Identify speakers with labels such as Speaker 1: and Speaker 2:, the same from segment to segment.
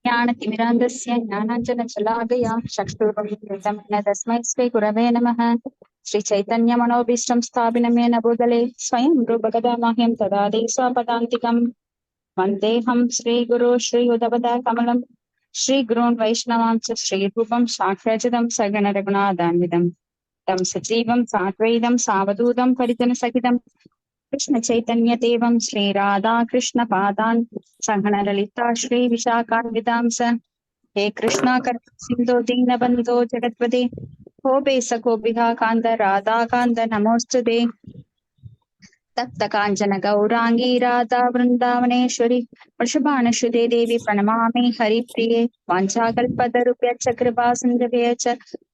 Speaker 1: ज्ञानतिमिरान्धस्य ज्ञानाञ्जनशलाकया चक्षुरुन्मिलितं येन तस्मै श्रीगुरवे नमः। श्रीचैतन्यमनोभीष्टं स्थापिनं येन भूतले स्वयं रूपकथामह्यं ददाति स्वपदान्तिकम्। वन्देऽहं श्रीगुरो श्रीयुतपदाकमलं श्रीगुरून् वैष्णवांश्च श्रीरूपं साक्षाचितं सगणरघुनाथान्वितं तं सजीवं साद्वैतं सावधूतं परिजनसहितं कृष्ण चैतन्य देवं श्री राधा कृष्ण पादान् संगणललिता श्री विशाखान्वितांस हे कृष्णा करुणा सिन्धो दीनबन्धो जगत्पते गोपेश गोपिका कान्त राधा कान्त नमोऽस्तुते तप्त काञ्चन गौरांगी राधा वृन्दावनेश्वरी वृषभानुसुते देवी प्रणमामि हरिप्रिये वाञ्छाकल्पतरुभ्यश्च कृपा सिन्धुभ्यश्च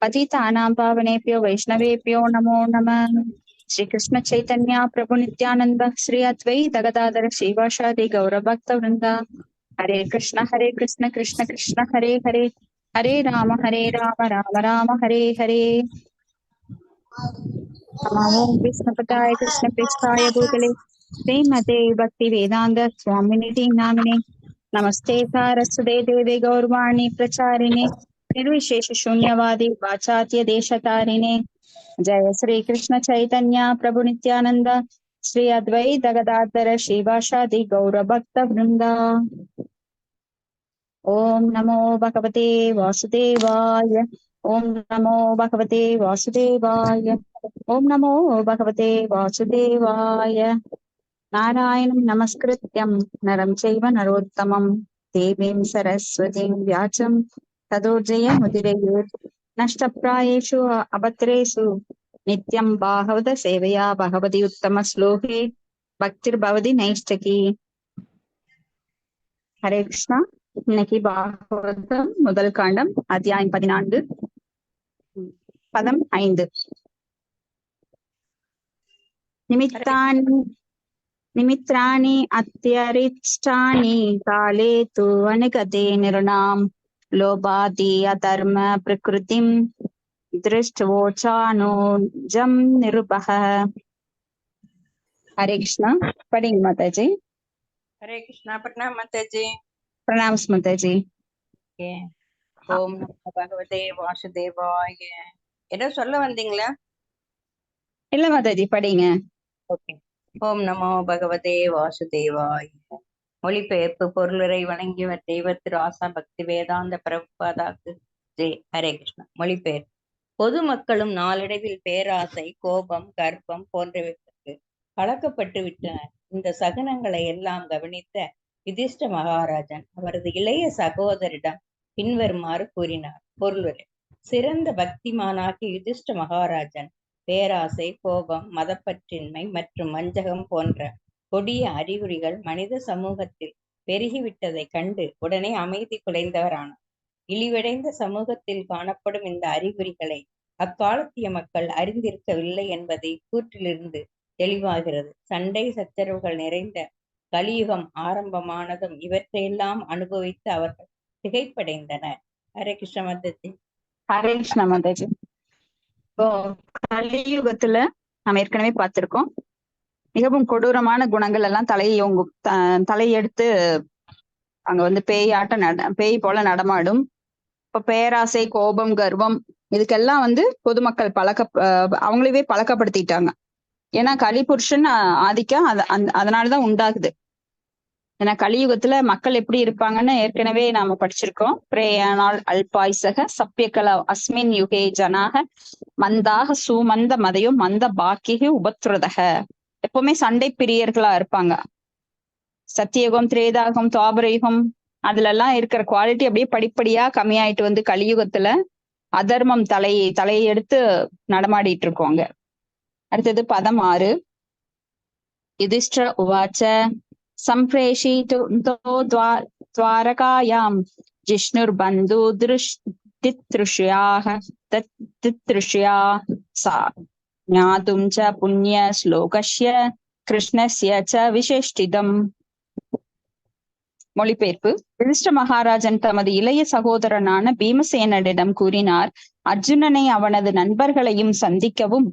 Speaker 1: पतितानां पावनेभ्यो वैष्णवेभ्यो नमो नमः। श्री कृष्ण चैतन्य प्रभु नित्यानंद श्री अद्वैत गदाधर श्रीवासादि गौरभक्त वृंदा हरे कृष्ण कृष्ण कृष्ण हरे हरे हरे राम राम राम हरे हरे। नमो विष्णुपदाय कृष्ण पृष्ठाय भूतले श्रीमते भक्ति वेदांत स्वामिनिधि नामिने नमस्ते सारस्वते देवे गौरवाणी प्रचारिणे निर्विशेष शून्यवादी वाचात्य देशतारिणे जय श्री कृष्ण चैतन्य प्रभु नित्यानंद श्री अद्वैत गदाधर श्रीवासादि गौर भक्त वृंदा। ओम नमो भगवते वासुदेवाय ओम नमो भगवते वासुदेवाय ओम नमो भगवते वासुदेवाय। नारायणं नमस्कृत्यं नरं चैव नरोत्तमं देवीं सरस्वतीं व्याचं ततो जयमुदीरयेत्। नष्टप्रायेषु अभद्रेषु नित्यं भागवत सेवया भगवति उत्तम श्लोके भक्तिर्भवति नैष्ठकी। हरे कृष्णा। இன்னைக்கு பாகவதம் முதல் காண்டம் அத்தியாயம் 14 பதம் 5. निमित्राणि अत्यरिष्टानि काले तु अनिगते निर्णाम लोभादि अधर्म प्रकृतिं दृष्टवोचानुजं निरुपः। हरे कृष्णा। पढ़ेंगे माताजी।
Speaker 2: हरे कृष्णा। प्रणाम माताजी।
Speaker 1: प्रणाम माताजी।
Speaker 2: ஓம் நமோ பகவதே வாசுதேவாய. ஏதோ சொல்ல வந்தீங்களா?
Speaker 1: இல்ல மாதாஜி, படிங்க.
Speaker 2: ஓகே. ஓம் நமோ பகவதே வாசுதேவாய. மொழிபெயர்ப்பு. பொருளுரை வணங்கியவர் தெய்வத்திரு ஆசா பக்தி வேதாந்த பிரபுபாதாக்கு ஜெய். ஹரே கிருஷ்ணா. மொழிபெயர்ப்பு. பொதுமக்களும் நாளடைவில் பேராசை, கோபம், கர்ப்பம் போன்றவற்றுக்கு பழக்கப்பட்டு விட்டனர். இந்த சகனங்களை எல்லாம் கவனித்த யுதிஷ்ட மகாராஜன் அவரது இளைய சகோதரிடம் பின்வருமாறு கூறினார். பொருளுரை. சிறந்த பக்திமானாகிய யுதிஷ்ட மகாராஜன் பேராசை, கோபம், மதப்பற்றின்மை மற்றும் வஞ்சகம் போன்ற கொடிய அறிகுறிகள் மனித சமூகத்தில் பெருகிவிட்டதை கண்டு உடனே அமைதி குலைந்தவரானார். இழிவடைந்த சமூகத்தில் காணப்படும் இந்த அறிகுறிகளை அக்காலத்திய மக்கள் அறிந்திருக்கவில்லை என்பதை கூற்றிலிருந்து தெளிவாகிறது. சண்டை சச்சரவுகள் நிறைந்த கலியுகம் ஆரம்பமானதும் இவற்றையெல்லாம் அனுபவித்து அவர்கள் திகைப்படைந்தனர். ஹரே கிருஷ்ண மாதாஜி.
Speaker 1: ஹரே கிருஷ்ண மாதாஜி. இப்போ கலியுகத்துல நம்ம ஏற்கனவே பார்த்திருக்கோம், மிகவும் கொடூரமான குணங்கள் எல்லாம் தலையெடுத்து அங்க பேயாட்டம் பேய் போல நடமாடும். இப்ப பேராசை, கோபம், கர்வம் இதுக்கெல்லாம் பொதுமக்கள் அவங்களவே பழக்கப்படுத்திட்டாங்க. ஏன்னா கலிபுருஷன் ஆதிக்கம் அதனாலதான் உண்டாகுது. ஏன்னா கலியுகத்துல மக்கள் எப்படி இருப்பாங்கன்னு ஏற்கனவே நாம படிச்சிருக்கோம். பிரேயானால் அல்பாயுசக சப்பியகல அஸ்மின் யுகே ஜனாக மந்தாக சுமந்த மதையும் மந்த பாக்கிய உபத்ருதக. எப்பவுமே சண்டை பிரியர்களா இருப்பாங்க. சத்தியயுகம், திரேதாயுகம், துவாபர யுகம் அதுல எல்லாம் இருக்கிற குவாலிட்டி அப்படியே படிப்படியா கம்மியாயிட்டு கலியுகத்துல அதர்மம் தலையெடுத்து நடமாடிட்டு இருக்கோங்க. அடுத்தது பதம் 6. யுதிஷ்ட உவாச்ச சம்பிரேஷிதோ துவாரகாயாம் ஜிஷ்ணுர்பந்து தித்ருஷ்யா சா ஞாதும் ச புண்ணிய ஸ்லோகஸ்ய கிருஷ்ணஸ்ய ச விசேஷ்டிதம். மொழிபெயர்ப்பு. யுதிஷ்ட மகாராஜன் தமது இளைய சகோதரனான பீமசேனரிடம் கூறினார், அர்ஜுனனை அவனது நண்பர்களையும் சந்திக்கவும்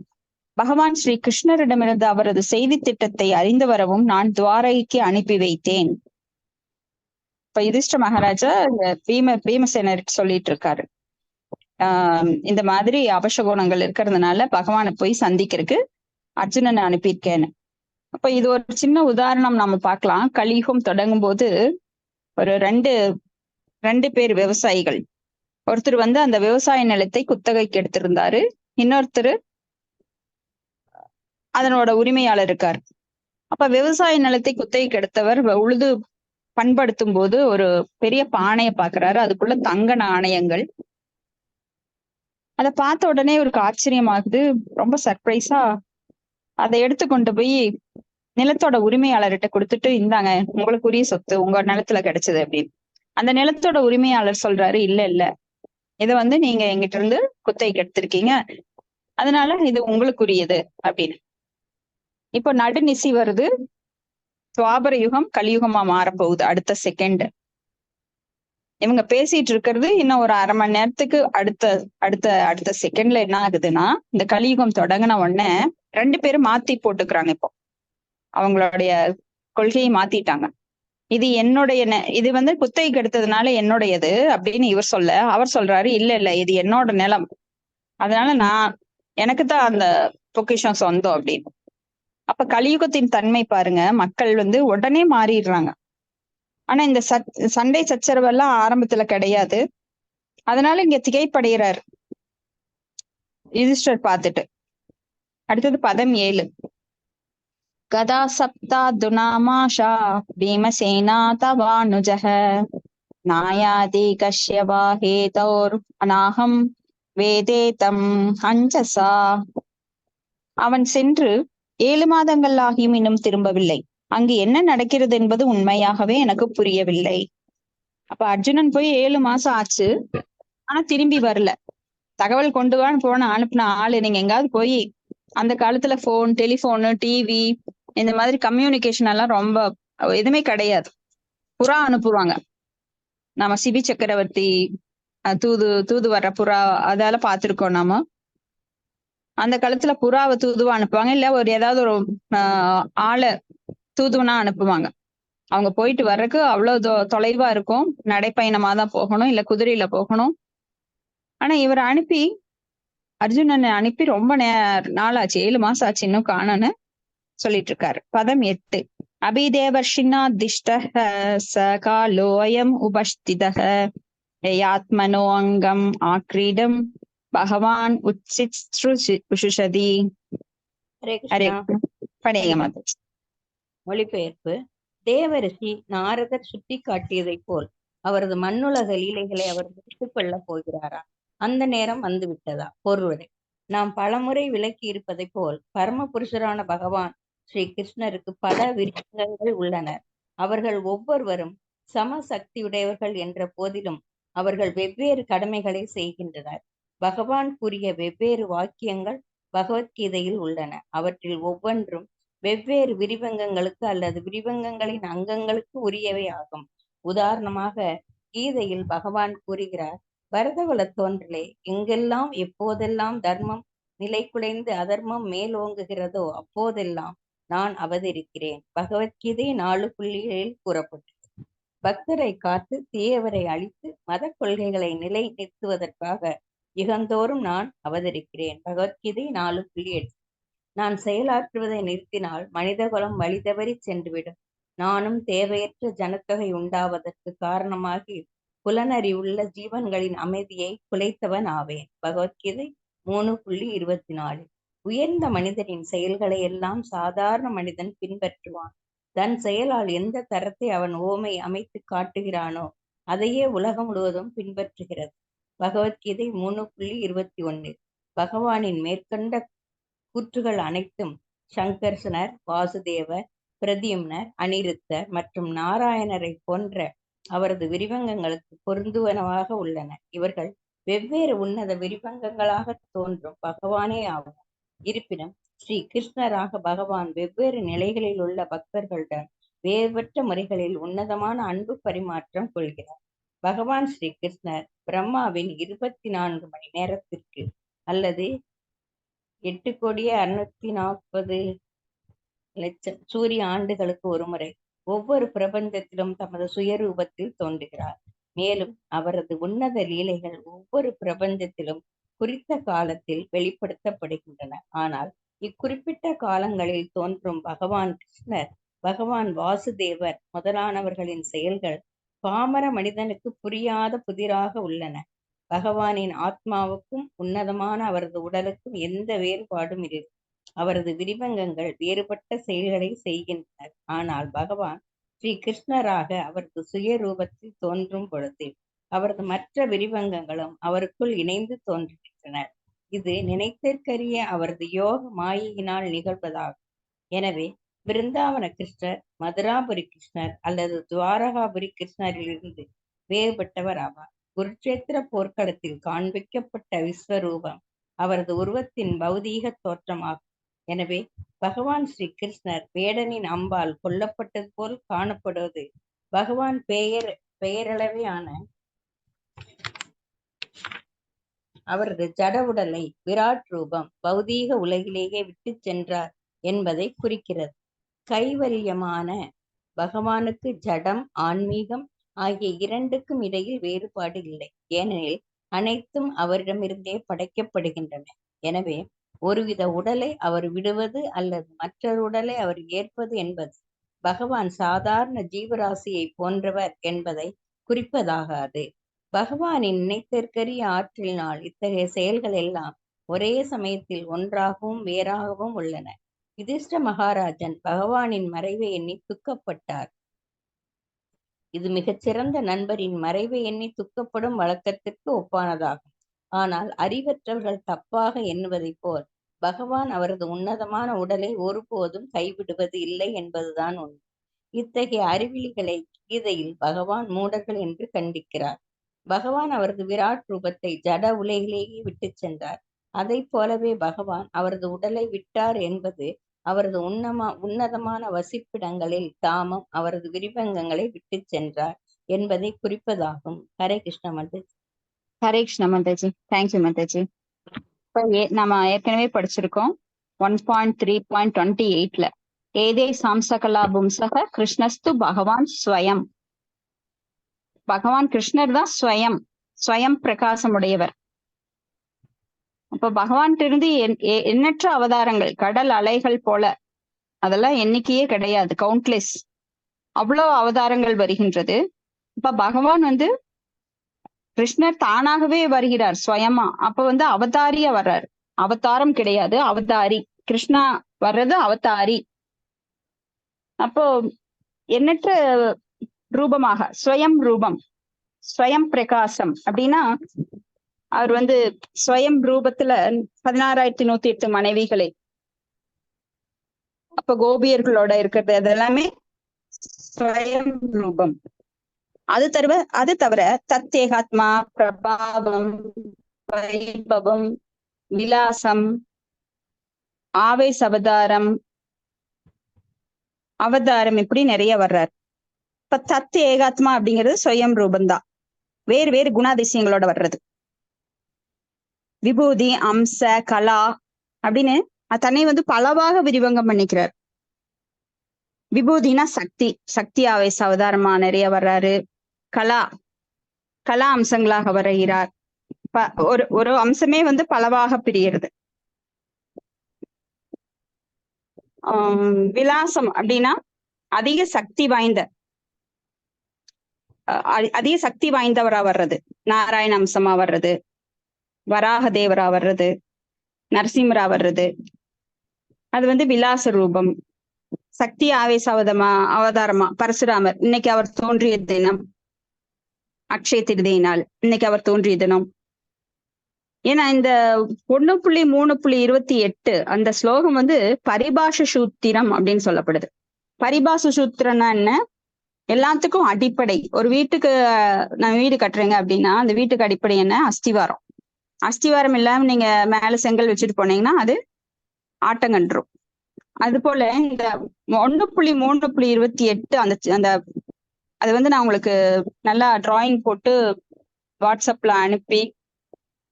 Speaker 1: பகவான் ஸ்ரீ கிருஷ்ணரிடமிருந்து அவரது செய்தி திட்டத்தை அறிந்து வரவும் நான் துவாரகைக்கு அனுப்பி வைத்தேன். இப்ப யுதிஷ்ட மகாராஜா இந்த பீமசேனருக்கு சொல்லிட்டு இருக்காரு. இந்த மாதிரி அபசகுணங்கள் இருக்கிறதுனால பகவானை போய் சந்திக்கிறதுக்கு அர்ஜுனனை அனுப்பியிருக்கேன்னு. அப்ப இது ஒரு சின்ன உதாரணம் நம்ம பார்க்கலாம். கலியுகம் தொடங்கும் போது ஒரு ரெண்டு பேர் விவசாயிகள், ஒருத்தர் வந்து அந்த விவசாய நிலத்தை குத்தகைக்கு எடுத்திருந்தாரு, இன்னொருத்தர் அதனோட உரிமையாளர் இருக்கார். அப்ப விவசாய நிலத்தை குத்தகைக்கு எடுத்தவர் உழுது பண்படுத்தும் போது ஒரு பெரிய பானையை பாக்குறாரு, அதுக்குள்ள தங்க நாணயங்கள். அதை பார்த்த உடனே இவருக்கு ஆச்சரியமாகுது, ரொம்ப சர்ப்ரைஸா அதை எடுத்து கொண்டு போய் நிலத்தோட உரிமையாளர்கிட்ட கொடுத்துட்டு, இந்தாங்க உங்களுக்குரிய சொத்து, உங்க நிலத்துல கிடைச்சது அப்படின்னு. அந்த நிலத்தோட உரிமையாளர் சொல்றாரு, இல்ல இதை வந்து நீங்க எங்கிட்ட இருந்து குத்தகைக்கு எடுத்திருக்கீங்க, அதனால இது உங்களுக்குரியது அப்படின்னு. இப்போ நடுநிசி வருது, துவாபர யுகம் கலியுகமா மாறப்போகுது அடுத்த செகண்ட். இவங்க பேசிட்டு இருக்கிறது இன்னும் ஒரு அரை மணி நேரத்துக்கு அடுத்த அடுத்த அடுத்த செகண்ட்ல என்ன ஆகுதுன்னா, இந்த கலியுகம் தொடங்கின உடனே ரெண்டு பேரும் மாத்தி போட்டுக்கிறாங்க. இப்போ அவங்களுடைய கொள்கையை மாத்திட்டாங்க. இது என்னுடைய இது வந்து குத்தகைக்கு எடுத்ததுனால என்னுடையது அப்படின்னு இவர் சொல்ல, அவர் சொல்றாரு இல்ல இது என்னோட நிலம், அதனால எனக்கு தான் அந்த பொக்கிஷம் சொந்தம் அப்படின்னு. அப்ப கலியுகத்தின் தன்மை பாருங்க, மக்கள் வந்து உடனே மாறிடுறாங்க. ஆனா இந்த சண்டை சச்சரவெல்லாம் ஆரம்பத்துல கிடையாது. அதனால இங்க திகைப்படைகிறார் யுதிஷ்டர் பார்த்துட்டு. அடுத்தது பதம் 7. கதா சப்தா துனாமாஷா பீமசேனா தவானுஜஹ நாயாதி கஷ்யவா ஹேதோர் அநாகம் வேதேதம் அஞ்சசா. அவன் சென்று 7 மாதங்கள் ஆகியும் இன்னும் திரும்பவில்லை. அங்கு என்ன நடக்கிறது என்பது உண்மையாகவே எனக்கு புரியவில்லை. அப்ப அர்ஜுனன் போய் 7 மாசம் ஆச்சு, ஆனா திரும்பி வரல. தகவல் கொண்டு போன அனுப்புன ஆளு, நீங்க எங்காவது போய், அந்த காலத்துல போன், டெலிபோனு, டிவி, இந்த மாதிரி கம்யூனிகேஷன் எல்லாம் ரொம்ப எதுவுமே கிடையாது. புறா அனுப்புவாங்க. நம்ம சிபி சக்கரவர்த்தி தூது வர்ற புறா அதெல்லாம் பார்த்திருக்கோம் நாம. அந்த காலத்துல புறாவை தூதுவா அனுப்புவாங்க, இல்ல ஒரு ஏதாவது ஒரு ஆளை தூதுவனா அனுப்புவாங்க. அவங்க போயிட்டு வர்றதுக்கு அவ்வளவு தொலைவா இருக்கும், நடைப்பயணமா தான் போகணும், இல்ல குதிரையில போகணும். ஆனா இவரை அனுப்பி, அர்ஜுனனை அனுப்பி ரொம்ப நாளாச்சு, 7 மாசம் ஆச்சு, இன்னும் காணோன்னு சொல்லிட்டு இருக்காரு. பதம் 8. அபிதேவர்ஷினா திஷ்ட ச காலோயம் உபஸ்திதஹ யாத்மனோ அங்கம் ஆக்ரீடம் பகவான் உச்சித்ருஷதி.
Speaker 2: ஹரே
Speaker 1: ஹரே
Speaker 2: கிருஷ்ணா.
Speaker 1: படையங்க மாதா.
Speaker 2: மொழிபெயர்ப்பு. தேவரிஷி நாரதர் சுட்டி காட்டியதைப் போல் அவரது மண்ணுலக லீலைகளை அவர் முடித்துக் கொள்ளப் போகிறாரா? அந்த நேரம் வந்து விட்டதா? பொருளுரை. நாம் பலமுறை விளக்கி இருப்பதை போல் பரம புருஷரான பகவான் ஸ்ரீ கிருஷ்ணருக்கு பல விருப்பங்கள் உள்ளனர். அவர்கள் ஒவ்வொருவரும் சம சக்தியுடையவர்கள் என்ற போதிலும் அவர்கள் வெவ்வேறு கடமைகளை செய்கின்றனர். பகவான் கூறிய வெவ்வேறு வாக்கியங்கள் பகவத்கீதையில் உள்ளன. அவற்றில் ஒவ்வொன்றும் வெவ்வேறு விரிவங்கங்களுக்கு அல்லது விரிவங்கங்களின் அங்கங்களுக்கு உரியவை ஆகும். உதாரணமாக, கீதையில் பகவான் கூறுகிறார், பரதகுல தோன்றலே, எங்கெல்லாம் எப்போதெல்லாம் தர்மம் நிலை குலைந்து அதர்மம் மேலோங்குகிறதோ அப்போதெல்லாம் நான் அவதரிக்கிறேன். பகவத்கீதை 4.7 கூறப்பட்டது. பக்தரை காத்து தீயவரை அழித்து மத கொள்கைகளை நிலை நிறுத்துவதற்காக யுகந்தோறும் நான் அவதரிக்கிறேன். பகவத்கீதை 4.8. நான் செயலாற்றுவதை நிறுத்தினால் மனிதகுலம் வழிதவறி சென்றுவிடும். நானும் தேவையற்ற ஜனத்தொகை உண்டாவதற்கு காரணமாகி புலனறிவுள்ள ஜீவன்களின் அமைதியை குலைத்தவன் ஆவேன். பகவத்கீதை 3.24. உயர்ந்த மனிதனின் செயல்களை எல்லாம் சாதாரண மனிதன் பின்பற்றுவான். தன் செயலால் எந்த தரத்தை அவன் ஓமை அமைத்து காட்டுகிறானோ அதையே உலகம் முழுவதும் பின்பற்றுகிறது. பகவத்கீதை 3.21. பகவானின் மேற்கண்ட கூற்றுகள் அனைத்தும் சங்கர்ஷனர், வாசுதேவர், பிரத்யும்னர், அனிருத்தர் மற்றும் நாராயணரை போன்ற அவரது விரிவங்கங்களுக்கு பொருந்துவனவாக உள்ளன. இவர்கள் வெவ்வேறு உன்னத விரிவங்கங்களாக தோன்றும் பகவானே ஆவார். இருப்பினும் ஸ்ரீ கிருஷ்ணராக பகவான் வெவ்வேறு நிலைகளில் உள்ள பக்தர்களுடன் வேறுபட்ட முறைகளில் உன்னதமான அன்பு பரிமாற்றம் கொள்கிறார். பகவான் ஸ்ரீ கிருஷ்ணர் பிரம்மாவின் 24 மணி நேரத்திற்கு அல்லது 8,640,00,000 சூரிய ஆண்டுகளுக்கு ஒரு முறை ஒவ்வொரு பிரபஞ்சத்திலும் தமது சுயரூபத்தில் தோன்றுகிறார். மேலும் அவரது உன்னத லீலைகள் ஒவ்வொரு பிரபஞ்சத்திலும் குறித்த காலத்தில் வெளிப்படுத்தப்படுகின்றன. ஆனால் இக்குறிப்பிட்ட காலங்களில் தோன்றும் பகவான் கிருஷ்ணர், பகவான் வாசுதேவர் முதலானவர்களின் செயல்கள் பாமர மனிதனுக்கு புரியாத புதிராக உள்ளன. பகவானின் ஆத்மாவுக்கும் உன்னதமான அவரது உடலுக்கும் எந்த வேறுபாடும் இல்லை. அவரது விரிவங்கங்கள் வேறுபட்ட செயல்களை செய்கின்றனர். ஆனால் பகவான் ஸ்ரீ கிருஷ்ணராக அவரது சுய ரூபத்தில் தோன்றும் பொழுது அவரது மற்ற விரிவங்கங்களும் அவருக்குள் இணைந்து தோன்றுகின்றன. இது நினைத்திற்கரிய அவரது யோக மாயையினால் நிகழ்வதாகும். எனவே பிருந்தாவன கிருஷ்ணர் மதுராபுரி கிருஷ்ணர் அல்லது துவாரகாபுரி கிருஷ்ணரிலிருந்து வேறுபட்டவர் ஆவார். குருட்சேத்திர போர்க்களத்தில் காண்பிக்கப்பட்ட விஸ்வரூபம் அவரது உருவத்தின் பௌதீக தோற்றமாகும். எனவே பகவான் ஸ்ரீ கிருஷ்ணர் வேடனின் அம்பால் கொல்லப்பட்டது போல் காணப்படுவது பகவான் பெயரளவையான அவரது ஜட உடலை விராட் ரூபம் பௌதீக உலகிலேயே விட்டு சென்றார் என்பதை குறிக்கிறது. கைவல்யமான பகவானுக்கு ஜடம் ஆன்மீகம் ஆகிய இரண்டுக்கும் இடையில் வேறுபாடு இல்லை. ஏனெனில் அனைத்தும் அவரிடமிருந்தே படைக்கப்படுகின்றன. எனவே ஒருவித உடலை அவர் விடுவது அல்லது மற்றொரு உடலை அவர் ஏற்பது என்பது பகவான் சாதாரண ஜீவராசியை போன்றவர் என்பதை குறிப்பதாகாது. பகவானின் நினைத்திற்கரிய ஆற்றலினால் இத்தகைய செயல்கள் எல்லாம் ஒரே சமயத்தில் ஒன்றாகவும் வேறாகவும் உள்ளன. யுதிஷ்ட மகாராஜன் பகவானின் மறைவை எண்ணி துக்கப்பட்டார். இது மிகச்சிறந்த நண்பரின் மறைவை எண்ணி துக்கப்படும் வழக்கத்திற்கு ஒப்பானதாகும். ஆனால் அறிவற்றவர்கள் தப்பாக எண்ணுவதைப் போல் பகவான் அவரது உன்னதமான உடலை ஒருபோதும் கைவிடுவது இல்லை என்பதுதான் உண்மை. இத்தகைய அறிவிலிகளை கீதையில் பகவான் மூடர்கள் என்று கண்டிக்கிறார். பகவான் அவரது விராட் ரூபத்தை ஜட உலகிலேயே விட்டு சென்றார். அதை போலவே பகவான் அவரது உடலை விட்டார் என்பது அவரது உன்னதமான வசிப்பிடங்களில் தாமும் அவரது விரிவங்கங்களை விட்டு சென்றார் என்பதை குறிப்பதாகும். ஹரே கிருஷ்ண மாதாஜி.
Speaker 1: ஹரே கிருஷ்ண மாதாஜி. தேங்க்யூ மாதாஜி. இப்ப நம்ம ஏற்கனவே படிச்சிருக்கோம் 1.3.28ல ஏதே சாம்சகலா பும்சக கிருஷ்ணஸ்து பகவான் ஸ்வயம். பகவான் கிருஷ்ணர் தான் ஸ்வயம் பிரகாசம் உடையவர். அப்ப பகவான்கிட்ட இருந்து எண்ணற்ற அவதாரங்கள், கடல் அலைகள் போல, அதெல்லாம் எண்ணிக்கையே கிடையாது, கவுண்ட்லெஸ். அவ்வளவு அவதாரங்கள் வருகின்றது. இப்ப பகவான் கிருஷ்ணர் தானாகவே வருகிறார் ஸ்வயமா. அப்ப அவதாரியா வர்றாரு. அவதாரம் கிடையாது, அவதாரி. கிருஷ்ணா வர்றது அவதாரி. அப்போ எண்ணற்ற ரூபமாக ஸ்வயம் ரூபம், ஸ்வயம் பிரகாசம் அப்படின்னா அவர் ஸ்வயம் ரூபத்துல 16,108 மனைவிகளை, அப்ப கோபியர்களோட இருக்கிறது அதெல்லாமே ஸ்வயம் ரூபம். அது தவிர தத்தேகாத்மா, பிரபாவம், வைபவம், விலாசம், ஆவேச அவதாரம் இப்படி நிறைய வர்றார். இப்ப தத்து ஏகாத்மா அப்படிங்கிறது ஸ்வயம் ரூபந்தான், வேறு வேறு குணாதிசயங்களோட வர்றது. விபூதி, அம்ச, கலா அப்படின்னு தன்னை பலவாக விரிவங்கம் பண்ணிக்கிறார். விபூதினா சக்தி ஆவேச அவதாரமா நிறைய வர்றாரு. கலா அம்சங்களாக வருகிறார். ஒரு அம்சமே பலவாக பிரிகிறது. விலாசம் அப்படின்னா அதிக சக்தி வாய்ந்தவரா வர்றது. நாராயண அம்சமா வர்றது, வராக தேவரா வர்றது, நரசிம்மரா வர்றது. அது விலாச ரூபம். சக்தி ஆவேச அவதாரமா பரசுராமர், இன்னைக்கு அவர் தோன்றிய தினம் அக்ஷய திருதியை நாள், இன்னைக்கு அவர் தோன்றிய தினம். ஏன்னா இந்த 1.3.28 அந்த ஸ்லோகம் பரிபாஷ சூத்திரம் அப்படின்னு சொல்லப்படுது. பரிபாஷ சூத்திரம்னா என்ன? எல்லாத்துக்கும் அடிப்படை. ஒரு வீட்டுக்கு நான் வீடு கட்டுறேங்க அப்படின்னா அந்த வீட்டுக்கு அடிப்படை என்ன? அஸ்திவாரம். அஸ்திவாரம் இல்லாம நீங்க மேல செங்கல் வச்சுட்டு போனீங்கன்னா அது ஆட்டங்கன்றும். அது போல இந்த 1.3.28 அந்த அது நான் உங்களுக்கு நல்லா டிராயிங் போட்டு வாட்ஸ்அப்ல அனுப்பி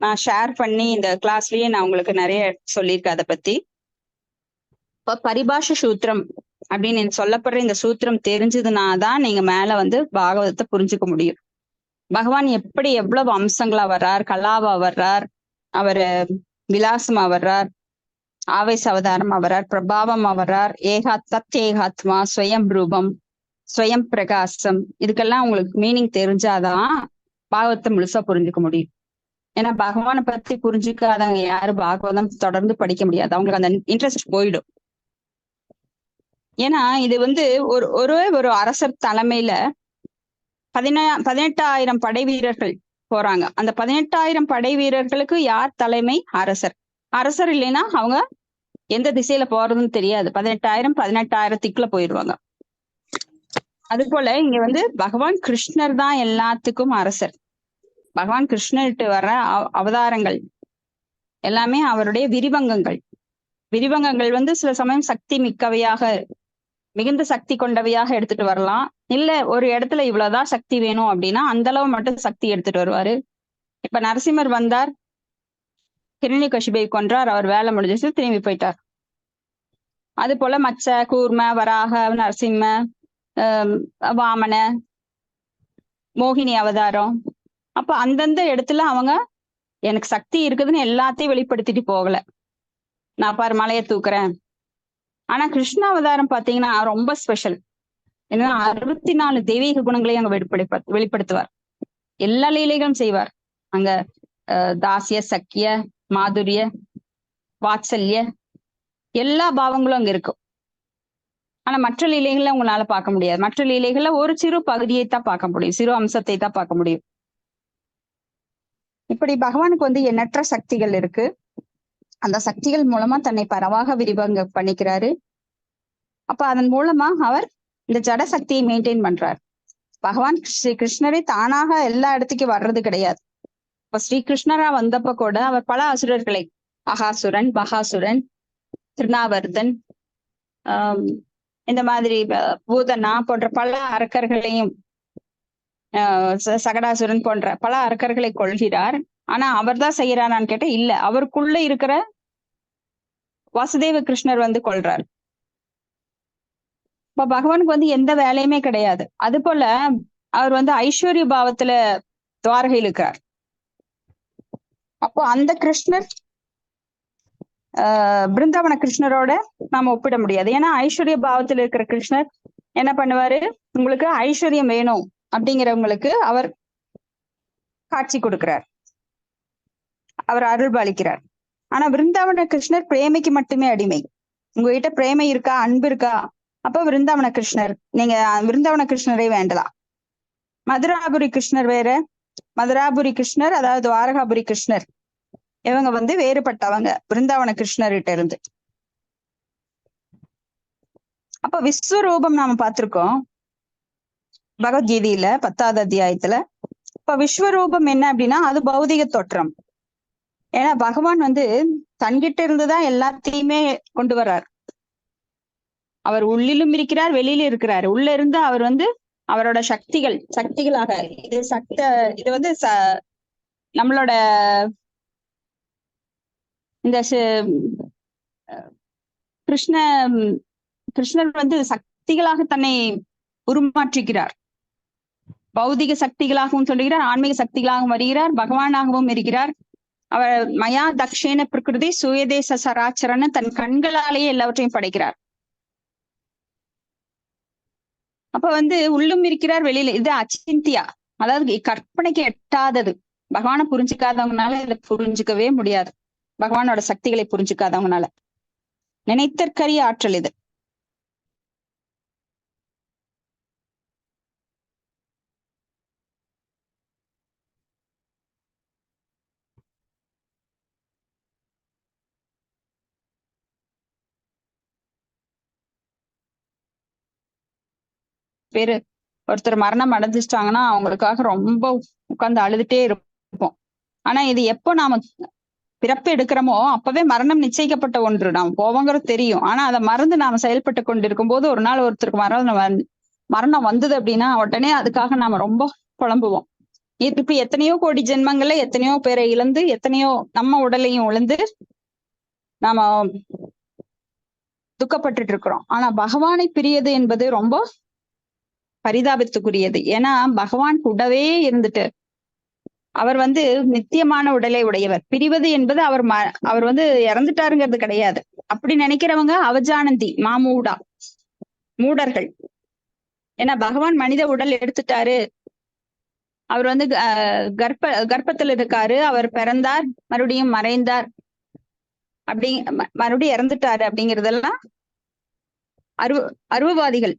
Speaker 1: நான் ஷேர் பண்ணி இந்த கிளாஸ்லயே நான் உங்களுக்கு நிறைய சொல்லியிருக்கேன் அதை பத்தி. இப்ப பரிபாஷ சூத்திரம் அப்படின்னு சொல்லப்படுற இந்த சூத்திரம் தெரிஞ்சதுன்னா தான் நீங்க மேல வந்து பாகவதத்தை புரிஞ்சுக்க முடியும். பகவான் எப்படி எவ்வளவு அம்சங்களா வர்றார், கலாவா வர்றார், அவரு விலாசமா வர்றார், ஆவேச அவதாரமா வர்றார், பிரபாவமா வர்றார், ஏகாத்மா, ஸ்வயம் ரூபம், ஸ்வயம் பிரகாசம், இதுக்கெல்லாம் உங்களுக்கு மீனிங் தெரிஞ்சாதான் பாகவத்தை முழுசா புரிஞ்சுக்க முடியும். ஏன்னா பகவானை பத்தி புரிஞ்சுக்காதவங்க யாரும் பாகவதம் தொடர்ந்து படிக்க முடியாது, அவங்களுக்கு அந்த இன்ட்ரெஸ்ட் போயிடும். ஏன்னா இது வந்து ஒரு அரசர் தலைமையில 18,000 படை வீரர்கள் போறாங்க. அந்த 18,000 படை வீரர்களுக்கு யார் தலைமை? அரசர். அரசர் இல்லைன்னா அவங்க எந்த திசையில போறதுன்னு தெரியாது. 18,000 போயிடுவாங்க. அது போல இங்க வந்து பகவான் கிருஷ்ணர் தான் எல்லாத்துக்கும் அரசர். பகவான் கிருஷ்ணர்கிட்ட வர்ற அவதாரங்கள் எல்லாமே அவருடைய விரிவங்கங்கள். விரிவங்கங்கள் வந்து சில சமயம் சக்தி மிக்கவையாக, மிகுந்த சக்தி கொண்டவையாக எடுத்துட்டு வரலாம். இல்ல ஒரு இடத்துல இவ்வளவுதான் சக்தி வேணும் அப்படின்னா அந்த அளவு மட்டும் சக்தி எடுத்துட்டு வருவாரு. இப்ப நரசிம்மர் வந்தார், ஹிரண்யகசிபை கொன்றார், அவர் வேலை முடிஞ்சிச்சு, திரும்பி போயிட்டார். அது போல மச்ச, கூர்ம, வராக, நரசிம்ம, வாமன, மோகினி அவதாரம், அப்ப அந்தந்த இடத்துல அவங்க எனக்கு சக்தி இருக்குதுன்னு எல்லாத்தையும் வெளிப்படுத்திட்டு போகல. நான் பாரு மலையை தூக்குறேன். ஆனா கிருஷ்ண அவதாரம் பாத்தீங்கன்னா ரொம்ப ஸ்பெஷல். ஏன்னா 64 தெய்வீக குணங்களையும் அங்க வெளிப்படுத்துவார். எல்லா லீலைகளும் செய்வார். அங்க தாசிய, சக்கிய, மாதுரிய, வாத்சல்ய, எல்லா பாவங்களும் அங்க இருக்கும். ஆனா மற்ற லீலைகள்ல உங்களால பார்க்க முடியாது. மற்ற லீலைகள்ல ஒரு சிறு பகுதியை தான் பார்க்க முடியும், சிறு அம்சத்தை தான் பார்க்க முடியும். இப்படி பகவானுக்கு வந்து எண்ணற்ற சக்திகள் இருக்கு. அந்த சக்திகள் மூலமா தன்னை பரவாக விரிவங்க பண்ணிக்கிறாரு. அப்ப அதன் மூலமா அவர் இந்த ஜட சக்தியை மெயின்டைன் பண்றார். பகவான் ஸ்ரீ கிருஷ்ணரே தானாக எல்லா இடத்துக்கும் வர்றது கிடையாது. இப்ப ஸ்ரீ கிருஷ்ணரா வந்தப்ப கூட அவர் பல அசுரர்களை, அகாசுரன், பகாசுரன், திருநாவர்தன், இந்த மாதிரி பூதனா போன்ற பல அரக்கர்களையும், சகடாசுரன் போன்ற பல அரக்கர்களை கொள்கிறார். ஆனா அவர் தான் செய்யறாரான்னு கேட்டா இல்ல, அவருக்குள்ள இருக்கிற வாசுதேவ கிருஷ்ணர் வந்து கொள்றார். இப்ப பகவானுக்கு வந்து எந்த வேலையுமே கிடையாது. அது போல அவர் வந்து ஐஸ்வர்ய பாவத்துல துவாரகையில் இருக்கிறார். அப்போ அந்த கிருஷ்ணர் பிருந்தாவன கிருஷ்ணரோட நாம ஒப்பிட முடியாது. ஏன்னா ஐஸ்வர்ய பாவத்துல இருக்கிற கிருஷ்ணர் என்ன பண்ணுவாரு, உங்களுக்கு ஐஸ்வர்யம் வேணும் அப்படிங்கிறவங்களுக்கு அவர் காட்சி கொடுக்கிறார், அவர் அருள் பாலிக்கிறார். ஆனா பிருந்தாவன கிருஷ்ணர் பிரேமைக்கு மட்டுமே அடிமை. உங்ககிட்ட பிரேமை இருக்கா, அன்பு இருக்கா, அப்ப விருந்தாவன கிருஷ்ணர், நீங்க விருந்தாவன கிருஷ்ணரை வேண்டலாம். மதுராபுரி கிருஷ்ணர் வேற. மதுராபுரி கிருஷ்ணர் அதாவது துவாரகாபுரி கிருஷ்ணர், இவங்க வந்து வேறுபட்டவங்க விருந்தாவன கிருஷ்ணர்கிட்ட இருந்து. அப்ப விஸ்வரூபம் நாம பார்த்திருக்கோம் பகவத்கீதையில 10வது அத்தியாயத்துல. இப்ப விஸ்வரூபம் என்ன அப்படின்னா அது பௌதிக தோற்றம். ஏன்னா பகவான் வந்து தன்கிட்ட இருந்துதான் எல்லாத்தையுமே கொண்டு வர்றார். அவர் உள்ளிலும் இருக்கிறார், வெளியிலும் இருக்கிறார். உள்ள இருந்து அவர் வந்து அவரோட சக்திகளாக இது வந்து நம்மளோட இந்த கிருஷ்ணர் வந்து சக்திகளாக தன்னை உருமாற்றுகிறார். பௌதிக சக்திகளாகவும் சொல்லுகிறார், ஆன்மீக சக்திகளாகவும் வருகிறார், பகவானாகவும் இருக்கிறார். அவர் மயா தக்ஷேன பிரகிருதி சுயதேச சராச்சரன்னு தன் கண்களாலேயே எல்லாவற்றையும் படைக்கிறார். அப்ப வந்து உள்ளும் இருக்கிறார், வெளியில. இது அச்சிந்தியா, அதாவது கற்பனைக்கு எட்டாதது. பகவானை புரிஞ்சுக்காதவங்கனால இதை புரிஞ்சுக்கவே முடியாது. பகவானோட சக்திகளை புரிஞ்சுக்காதவங்கனால. நினைத்தற்கரிய ஆற்றல் இது. பேரு ஒருத்தர் மரணம் அடைஞ்சிட்டாங்கன்னா அவங்களுக்காக ரொம்ப உட்கார்ந்து அழுதுட்டே இருப்போம். ஆனா இது எப்போ நாம பிறப்பு எடுக்கிறோமோ அப்பவே மரணம் நிச்சயிக்கப்பட்ட ஒன்று, நாம போவோங்கிறது தெரியும். ஆனா அதை மறந்து நாம செயல்பட்டு கொண்டிருக்கும் போது ஒரு நாள் ஒருத்தருக்கு மரணம் வந்தது அப்படின்னா உடனே அதுக்காக நாம ரொம்ப புலம்புவோம். இப்ப எத்தனையோ கோடி ஜென்மங்கள்ல எத்தனையோ பேரை இழந்து, எத்தனையோ நம்ம உடலையும் இழந்து நாம துக்கப்பட்டுட்டு இருக்கிறோம். ஆனா பகவானை பிரியது என்பது ரொம்ப பரிதாபத்துக்குரியது. ஏன்னா பகவான் கூடவே இருந்துட்டு அவர் நித்தியமான உடலை உடையவர். பிரிவது என்பது அவர் இறந்துட்டாருங்கிறது கிடையாது. அப்படி நினைக்கிறவங்க அவஜானந்தி, மாமூடா, மூடர்கள். ஏன்னா பகவான் மனித உடல் எடுத்துட்டாரு, அவர் கர்ப்பத்துல இருக்காரு, அவர் பிறந்தார், மறுபடியும் மறைந்தார், அப்படி மறுபடியும் இறந்துட்டாரு அப்படிங்கறதெல்லாம் அருவவாதிகள்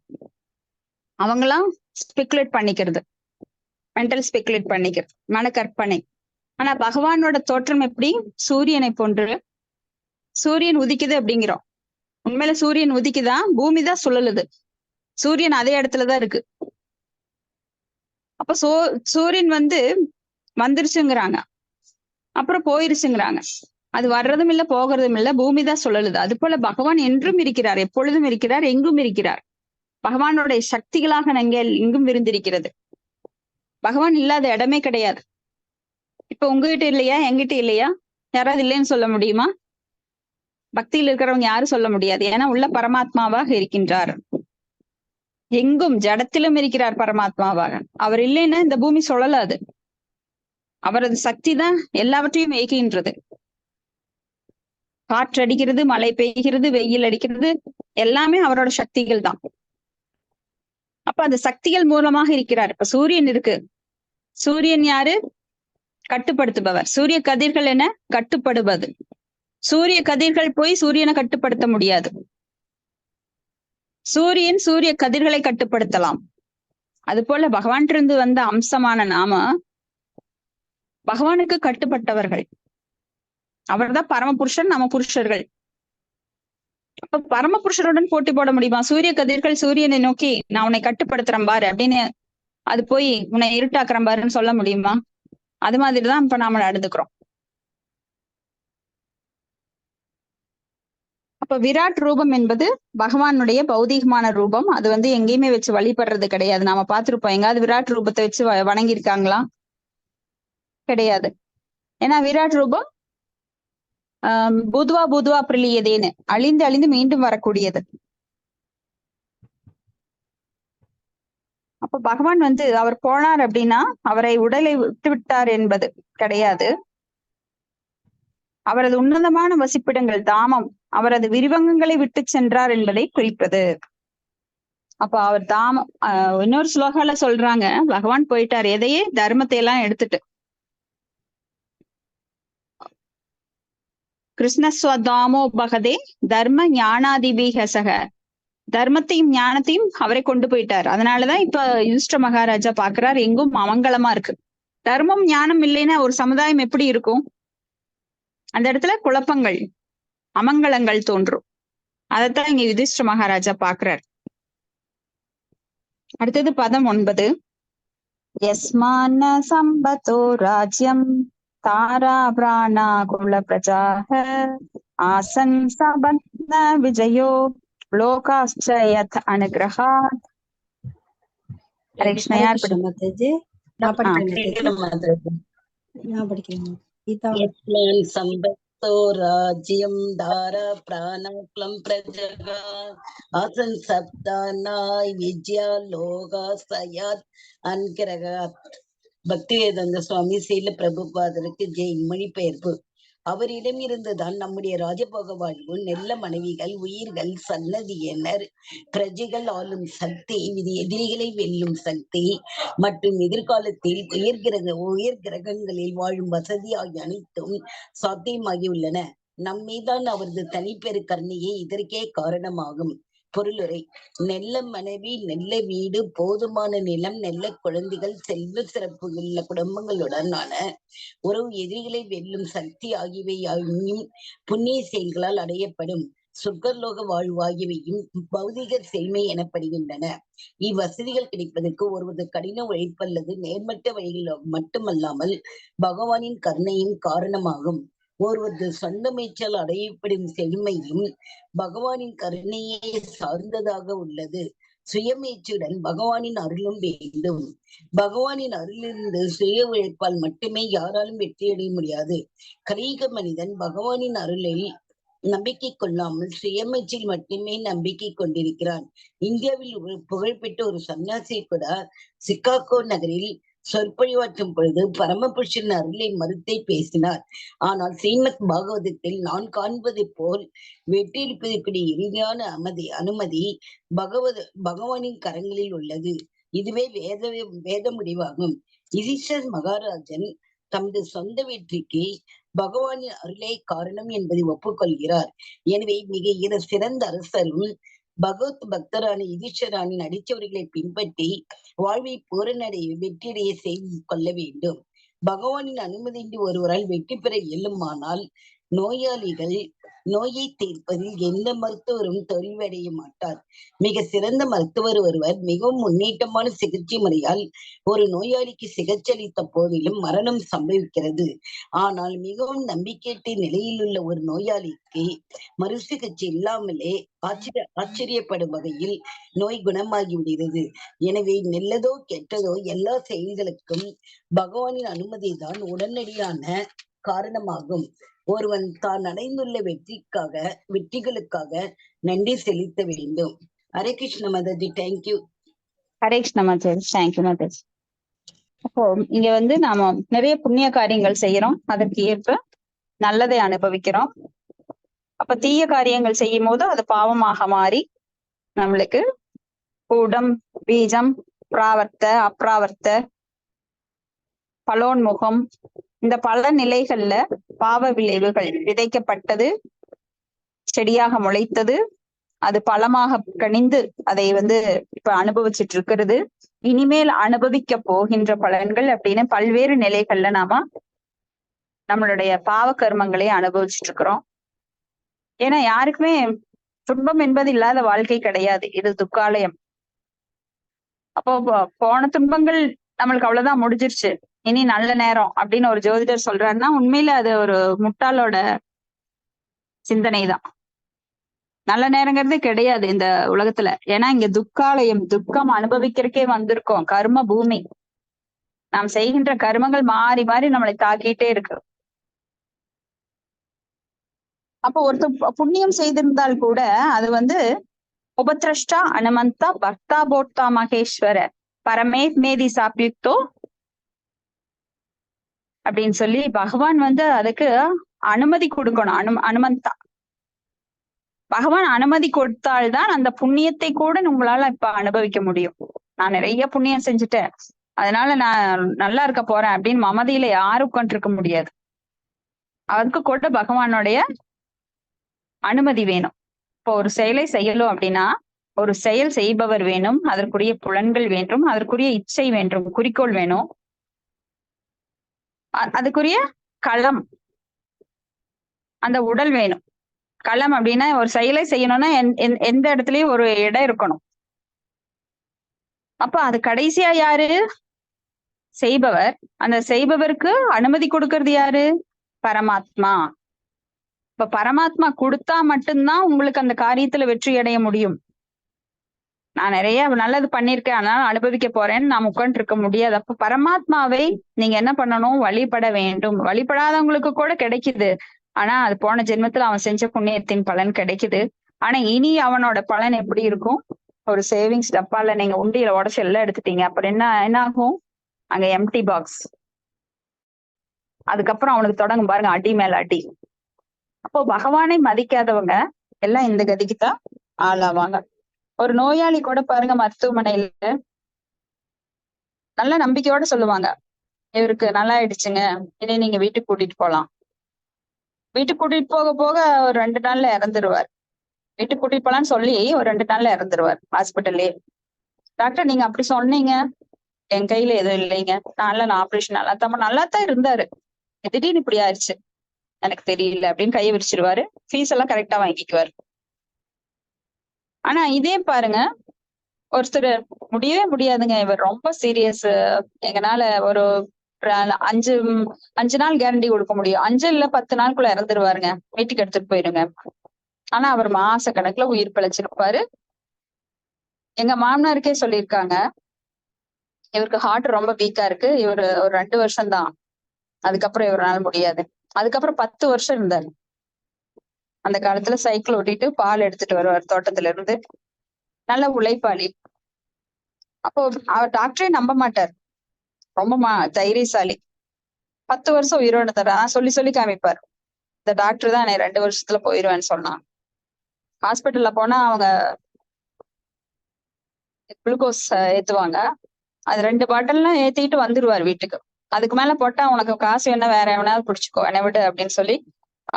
Speaker 1: அவங்கெல்லாம் ஸ்பெகுலேட் பண்ணிக்கிறது, மென்டல் ஸ்பெகுலேட் பண்ணிக்கிறது, மனக்கற்பனை. ஆனா பகவானோட தோற்றம் எப்படி? சூரியனை போன்று. சூரியன் உதிக்குது அப்படிங்கிறோம். உண்மையில சூரியன் உதிக்குதான், பூமி தான் சுழலுது. சூரியன் அதே இடத்துலதான் இருக்கு. அப்ப சூரியன் வந்துருச்சுங்கிறாங்க, அப்புறம் போயிருச்சுங்கிறாங்க. அது வர்றதும் இல்ல, போகிறதும் இல்ல, பூமி தான் சுழலுது. அது போல பகவான் என்றும் இருக்கிறார், எப்பொழுதும் இருக்கிறார், எங்கும் இருக்கிறார். பகவானுடைய சக்திகளாக எங்கும் விருந்திருக்கிறது. பகவான் இல்லாத இடமே கிடையாது. இப்ப உங்ககிட்ட இல்லையா, எங்கிட்ட இல்லையா? யாராவது இல்லைன்னு சொல்ல முடியுமா? பக்தியில் இருக்கிறவங்க யாரும் சொல்ல முடியாது. ஏன்னா உள்ள பரமாத்மாவாக இருக்கின்றார், எங்கும் ஜடத்திலும் இருக்கிறார் பரமாத்மாவாக. அவர் இல்லைன்னா இந்த பூமி சுழலாது. அவரது சக்தி தான் எல்லாவற்றையும் இயக்குகின்றது. காற்று அடிக்கிறது, மழை பெய்கிறது, வெயில் அடிக்கிறது, எல்லாமே அவரோட சக்திகள் தான். அப்ப அந்த சக்திகள் மூலமாக இருக்கிறார். இப்ப சூரியன் இருக்கு. சூரியன் யாரு? கட்டுப்படுத்துபவர். சூரிய கதிர்கள் என்ன? கட்டுப்படுவது. சூரிய கதிர்கள் போய் சூரியனை கட்டுப்படுத்த முடியாது. சூரியன் சூரிய கதிர்களை கட்டுப்படுத்தலாம். அது போல பகவானிலிருந்து வந்த அம்சமான நாம பகவானுக்கு கட்டுப்பட்டவர்கள். அவர்தான் பரமபுருஷன், நம்ம புருஷர்கள். அப்ப பரமபுருஷருடன் போட்டி போட முடியுமா? சூரிய கதிர்கள் சூரியனை நோக்கி நான் உன்னை கட்டுப்படுத்துறேன் பாரு அப்படின்னு அது போய் உன்னை இருட்டாக்குறேன் பாருன்னு சொல்ல முடியுமா? அது மாதிரிதான் இப்ப நாம நடந்துக்கிறோம். அப்ப விராட் ரூபம் என்பது பகவானுடைய பௌதீகமான ரூபம். அது எங்கேயுமே வச்சு வழிபடுறது கிடையாது. நாம பார்த்திருப்போம். எங்காவது விராட் ரூபத்தை வச்சு வணங்கி இருக்காங்களா? கிடையாது. ஏன்னா விராட் ரூபம் பூதுவா பூதுவா பிரிலியதேன்னு அழிந்து அழிந்து மீண்டும் வரக்கூடியது. அப்ப பகவான் அவர் போனார் அப்படின்னா அவரை உடலை விட்டு விட்டார் என்பது கிடையாது. அவரது உன்னதமான வசிப்பிடங்கள் தாமம், அவரது விரிவங்கங்களை விட்டு சென்றார் என்பதை குறிப்பது. அப்ப அவர் தாமம். இன்னொரு ஸ்லோகால சொல்றாங்க, பகவான் போயிட்டார் எதையே? தர்மத்தை எல்லாம் எடுத்துட்டு. கிருஷ்ணஸ்வதாமோ பகதே தர்ம ஞானாதிபிஹசக. தர்மத்தையும் ஞானத்தையும் அவரை கொண்டு போயிட்டார். அதனாலதான் இப்ப யுதிஷ்ட மகாராஜா பாக்குறார் எங்கும் அமங்கலமா இருக்கு. தர்மம் ஞானம் இல்லைன்னா ஒரு சமுதாயம் எப்படி இருக்கும்? அந்த இடத்துல குழப்பங்கள், அமங்கலங்கள் தோன்றும். அதைத்தான் இங்க யுதிஷ்ட மகாராஜா பாக்குறார். அடுத்தது பதம் 9. யஸ்மான சம்பதோ ராஜ்யம் தாரா பிராணா குல பிரஜாஹ ஆசன் சபத்ன விஜயோ லோகாஸ்சயத் அனுகிரகாத். ஹரே கிருஷ்ணா. யார்
Speaker 2: படிக்கிறேன்? சம்பத்தோ ராஜ்யம் தாரா பிராணக்லம் பிரஜகா ஆசன் சப்தானாய் விஜயா லோகா சயாத் அன்கிரகாத். பக்தி வேதாந்த சுவாமி சீல பிரபுபாதருக்கு ஜெய். மொழிபெயர்ப்பு. அவரிடம் இருந்துதான் நம்முடைய ராஜபோக வாழ்வு, நெல்ல மனைவிகள், உயிர்கள், சன்னதியினர், பிரஜைகள் ஆளும் சக்தி, எதிரிகளை வெல்லும் சக்தி மற்றும் எதிர்காலத்தில் உயர் கிரகங்களில் வாழும் வசதி ஆகிய அனைத்தும் சாத்தியமாகியுள்ளன. நம்மீதான் அவரது தனிப்பெரு கருணையே இதற்கே காரணமாகும். பொருளுரை. நெல்ல மனைவி, நெல்ல வீடு, போதுமான நிலம், நெல்ல குழந்தைகள், செல்வ சிறப்பு உள்ள குடும்பங்களுடனான உறவு, எதிரிகளை வெல்லும் சக்தி ஆகியவையும் புண்ணிய செயல்களால் அடையப்படும் சொர்க்கலோக வாழ்வு ஆகியவையும் பௌதிக செல்மை எனப்படுகின்றன. இவ்வசதிகள் கிடைப்பதற்கு ஒருவது கடின உழைப்பல்லது நேர்மட்ட வழிகள் மட்டுமல்லாமல் பகவானின் கருணையும் காரணமாகும். ஒருவரது சொந்த முயற்சியால் அடையப்படும் செழுமையும் பகவானின் கருணையே சார்ந்ததாக உள்ளது. சுயமுயற்சியுடன் பகவானின் அருளும் வேண்டும். பகவானின் அருளிலிருந்து சுய உழைப்பால் மட்டுமே யாராலும் வெற்றியடைய முடியாது. கலியுக மனிதன் பகவானின் அருளை
Speaker 3: நம்பிக்கை கொள்ளாமல் சுயமச்சில் மட்டுமே நம்பிக்கை கொண்டிருக்கிறான். இந்தியாவில் ஒரு புகழ்பெற்ற ஒரு சன்னியாசி கூட சிகாகோ நகரில் சொற்பொழிவாற்றும் பொழுது பரமபுருஷன் அருளை மறுத்தை பேசினார். ஆனால் ஸ்ரீமத் பாகவதத்தில் நான் காண்பது போல் வெற்றியளிப்பதற்குரிய இறுதியான அனுமதி பகவானின் கரங்களில் உள்ளது. இதுவே வேத முடிவாகும். யுதிஷ்டர் மகாராஜன் தமது சொந்த வெற்றிக்கு பகவானின் அருளே காரணம் என்பதை ஒப்புக்கொள்கிறார். எனவே மிக சிறந்த அரசரும் பகவத் பக்தரான யுதிஷ்டரானின் அடிச்சவர்களை பின்பற்றி வாழ்வை பூரணடைய வெற்றியடைய செய்து கொள்ள வேண்டும். பகவானின் அனுமதியின்றி ஒருவரால் வெற்றி பெற இயலுமானால் நோயாளிகள் நோயை தீர்ப்பதில் எந்த மருத்துவரும் தோல்வியடைய மாட்டார். மிக சிறந்த மருத்துவர் ஒருவர் மிகவும் முன்னேற்றமான சிகிச்சை முறையால் ஒரு நோயாளிக்கு சிகிச்சை அளித்த போதிலும் மரணம் சம்பவிக்கிறது. ஆனால் மிகவும் நம்பிக்கையற்ற நிலையில் உள்ள ஒரு நோயாளிக்கு மறுசிகிச்சை இல்லாமலே ஆச்சரியப்படும் வகையில் நோய் குணமாகி விடுகிறது. எனவே நல்லதோ கெட்டதோ எல்லா செயல்களுக்கும் பகவானின் அனுமதி தான் உடனடியான காரணமாகும். ஒருவன் தான் அடைந்துள்ள வெற்றிகளுக்காக நன்றி செலுத்த வேண்டும். ஹரே கிருஷ்ண மாதாஜி, தேங்க்யூ.
Speaker 1: ஹரே கிருஷ்ண மாதாஜி, தேங்க்யூ மாதாஜி. அப்போ இங்க நாம நிறைய புண்ணிய காரியங்கள் செய்யறோம், அதற்கு ஏற்ப நல்லதை அனுபவிக்கிறோம். அப்ப தீய காரியங்கள் செய்யும் போது அது பாவமாக மாறி நம்மளுக்கு கூடம், பீஜம், பிராவர்த்த, அப்ராவர்த்த, பலோன்முகம், இந்த பல நிலைகள்ல பாவ விளைவுகள் விதைக்கப்பட்டது, செடியாக முளைத்தது, அது பழமாக கனிந்து அதை இப்ப அனுபவிச்சுட்டு இருக்கிறது. இனிமேல் அனுபவிக்க போகின்ற பலன்கள் அப்படின்னு பல்வேறு நிலைகள்ல நாம நம்மளுடைய பாவ கர்மங்களை அனுபவிச்சுட்டு இருக்கிறோம். ஏன்னா யாருக்குமே துன்பம் என்பது இல்லாத வாழ்க்கை கிடையாது. இது துக்காலயம். அப்போ போன துன்பங்கள் நம்மளுக்கு அவ்வளவுதான், முடிஞ்சிருச்சு, இனி நல்ல நேரம் அப்படின்னு ஒரு ஜோதிடர் சொல்றாருன்னா உண்மையில அது ஒரு முட்டாளோட சிந்தனை தான். நல்ல நேரங்கிறது கிடையாது இந்த உலகத்துல. ஏன்னா இங்க துக்காலயம், துக்கம் அனுபவிக்கிறதுக்கே வந்திருக்கோம். கர்ம பூமி. நாம் செய்கின்ற கர்மங்கள் மாறி மாறி நம்மளை தாக்கிட்டே இருக்கு. அப்போ ஒருத்தர் புண்ணியம் செய்திருந்தால் கூட அது உபத்ரஷ்டா அனுமந்தா பக்தா போட்டா மகேஸ்வர பரமே மேதி சாப்பியுக்தோ அப்படின்னு சொல்லி பகவான் அதுக்கு அனுமதி கொடுக்கணும். அனுமந்தா, பகவான் அனுமதி கொடுத்தால்தான் அந்த புண்ணியத்தை கூட உங்களால இப்ப அனுபவிக்க முடியும். நான் நிறைய புண்ணியம் செஞ்சுட்டேன், அதனால நான் நல்லா இருக்க போறேன் அப்படின்னு மமதியில யாரும் உட்காந்துருக்க முடியாது. அதுக்கு கூட பகவானுடைய அனுமதி வேணும். இப்போ ஒரு செயலை செய்யலும் அப்படின்னா ஒரு செயல் செய்பவர் வேணும், அதற்குரிய புலன்கள் வேண்டும், அதற்குரிய இச்சை வேண்டும், குறிக்கோள் வேணும், அதுக்குரிய களம், அந்த உடல் வேணும். களம் அப்படின்னா ஒரு செயலை செய்யணும்னா எந்த இடத்துலயும் ஒரு இடம் இருக்கணும். அப்ப அது கடைசியா யாரு? செய்பவர். அந்த செய்பவருக்கு அனுமதி கொடுக்கறது யாரு? பரமாத்மா. இப்ப பரமாத்மா கொடுத்தா மட்டும்தான் உங்களுக்கு அந்த காரியத்துல வெற்றி அடைய முடியும். நான் நிறைய நல்லது பண்ணிருக்கேன், அதனால அனுபவிக்க போறேன்னு நாம் உட்காந்து இருக்க முடியாது. அப்ப பரமாத்மாவை நீங்க என்ன பண்ணணும்? வழிபட வேண்டும். வழிபடாதவங்களுக்கு கூட கிடைக்குது. ஆனா அது போன ஜென்மத்துல அவன் செஞ்ச புண்ணியத்தின் பலன் கிடைக்குது. ஆனா இனி அவனோட பலன் எப்படி இருக்கும்? ஒரு சேவிங்ஸ் டப்பால நீங்க உண்டியில உடச்சு எல்லாம் எடுத்துட்டீங்க, அப்புறம் என்ன ஆகும்? அங்க எம்டி பாக்ஸ். அதுக்கப்புறம் அவனுக்கு தொடங்கும் பாருங்க அடி மேல அடி. அப்போ பகவானை மதிக்காதவங்க எல்லாம் இந்த கதிக்கு தான் ஆளாவாங்க. ஒரு நோயாளி கூட பாருங்க மருத்துவமனையில நல்ல நம்பிக்கையோட சொல்லுவாங்க, இவருக்கு நல்லா ஆயிடுச்சுங்க, இனி நீங்க வீட்டுக்கு கூட்டிட்டு போலாம். வீட்டுக்கு கூட்டிட்டு போக போக ஒரு 2 நாள்ல இறந்துருவார். வீட்டுக்கு கூட்டிட்டு போலான்னு சொல்லி ஒரு 2 நாள்ல இறந்துருவார் ஹாஸ்பிட்டல்லே. டாக்டர் நீங்க அப்படி சொன்னீங்க, என் கையில எதுவும் இல்லைங்க, நான் ஆப்ரேஷன் நல்லா தான் இருந்தாரு, திடீர்னு இப்படி ஆயிடுச்சு, எனக்கு தெரியல அப்படின்னு கையை விரிச்சிருவாரு. ஃபீஸ் எல்லாம் கரெக்டா வாங்கிக்குவாரு. ஆனா இதே பாருங்க, ஒருத்தர் முடியவே முடியாதுங்க, இவர் ரொம்ப சீரியஸ், எங்கனால ஒரு 5 நாள் கேரண்டி கொடுக்க முடியும், 5 இல்ல 10 நாளுக்குள்ள இறந்துருவாருங்க, வீட்டுக்கு எடுத்துட்டு போயிருங்க. ஆனா அவர் மாச கணக்குல உயிர் பிழைச்சிருப்பாரு. எங்க மாமனாருக்கே சொல்லியிருக்காங்க, இவருக்கு ஹார்ட் ரொம்ப வீக்கா இருக்கு, இவரு ஒரு 2 வருஷம் தான், அதுக்கப்புறம் இவரால் முடியாது. அதுக்கப்புறம் 10 வருஷம் இருந்தாரு. அந்த காலத்துல சைக்கிள் ஓட்டிட்டு பால் எடுத்துட்டு வருவார் தோட்டத்துல இருந்து. நல்ல உழைப்பாளி. அப்போ அவர் டாக்டரே நம்ப மாட்டார். ரொம்ப தைரியசாலி. 10 வருஷம் உயிரோட தர சொல்லி சொல்லி காமிப்பார். இந்த டாக்டர் தான் என்னை 2 வருஷத்துல போயிருவேன்னு சொன்னான். ஹாஸ்பிட்டல்ல போனா அவங்க குளுக்கோஸ் ஏத்துவாங்க. அது 2 பாட்டில்லாம் ஏத்திட்டு வந்துருவாரு வீட்டுக்கு. அதுக்கு மேல போட்டா உனக்கு காசு வேணா வேற எவனாவது பிடிச்சிக்கோ, என்னை விட்டு அப்படின்னு சொல்லி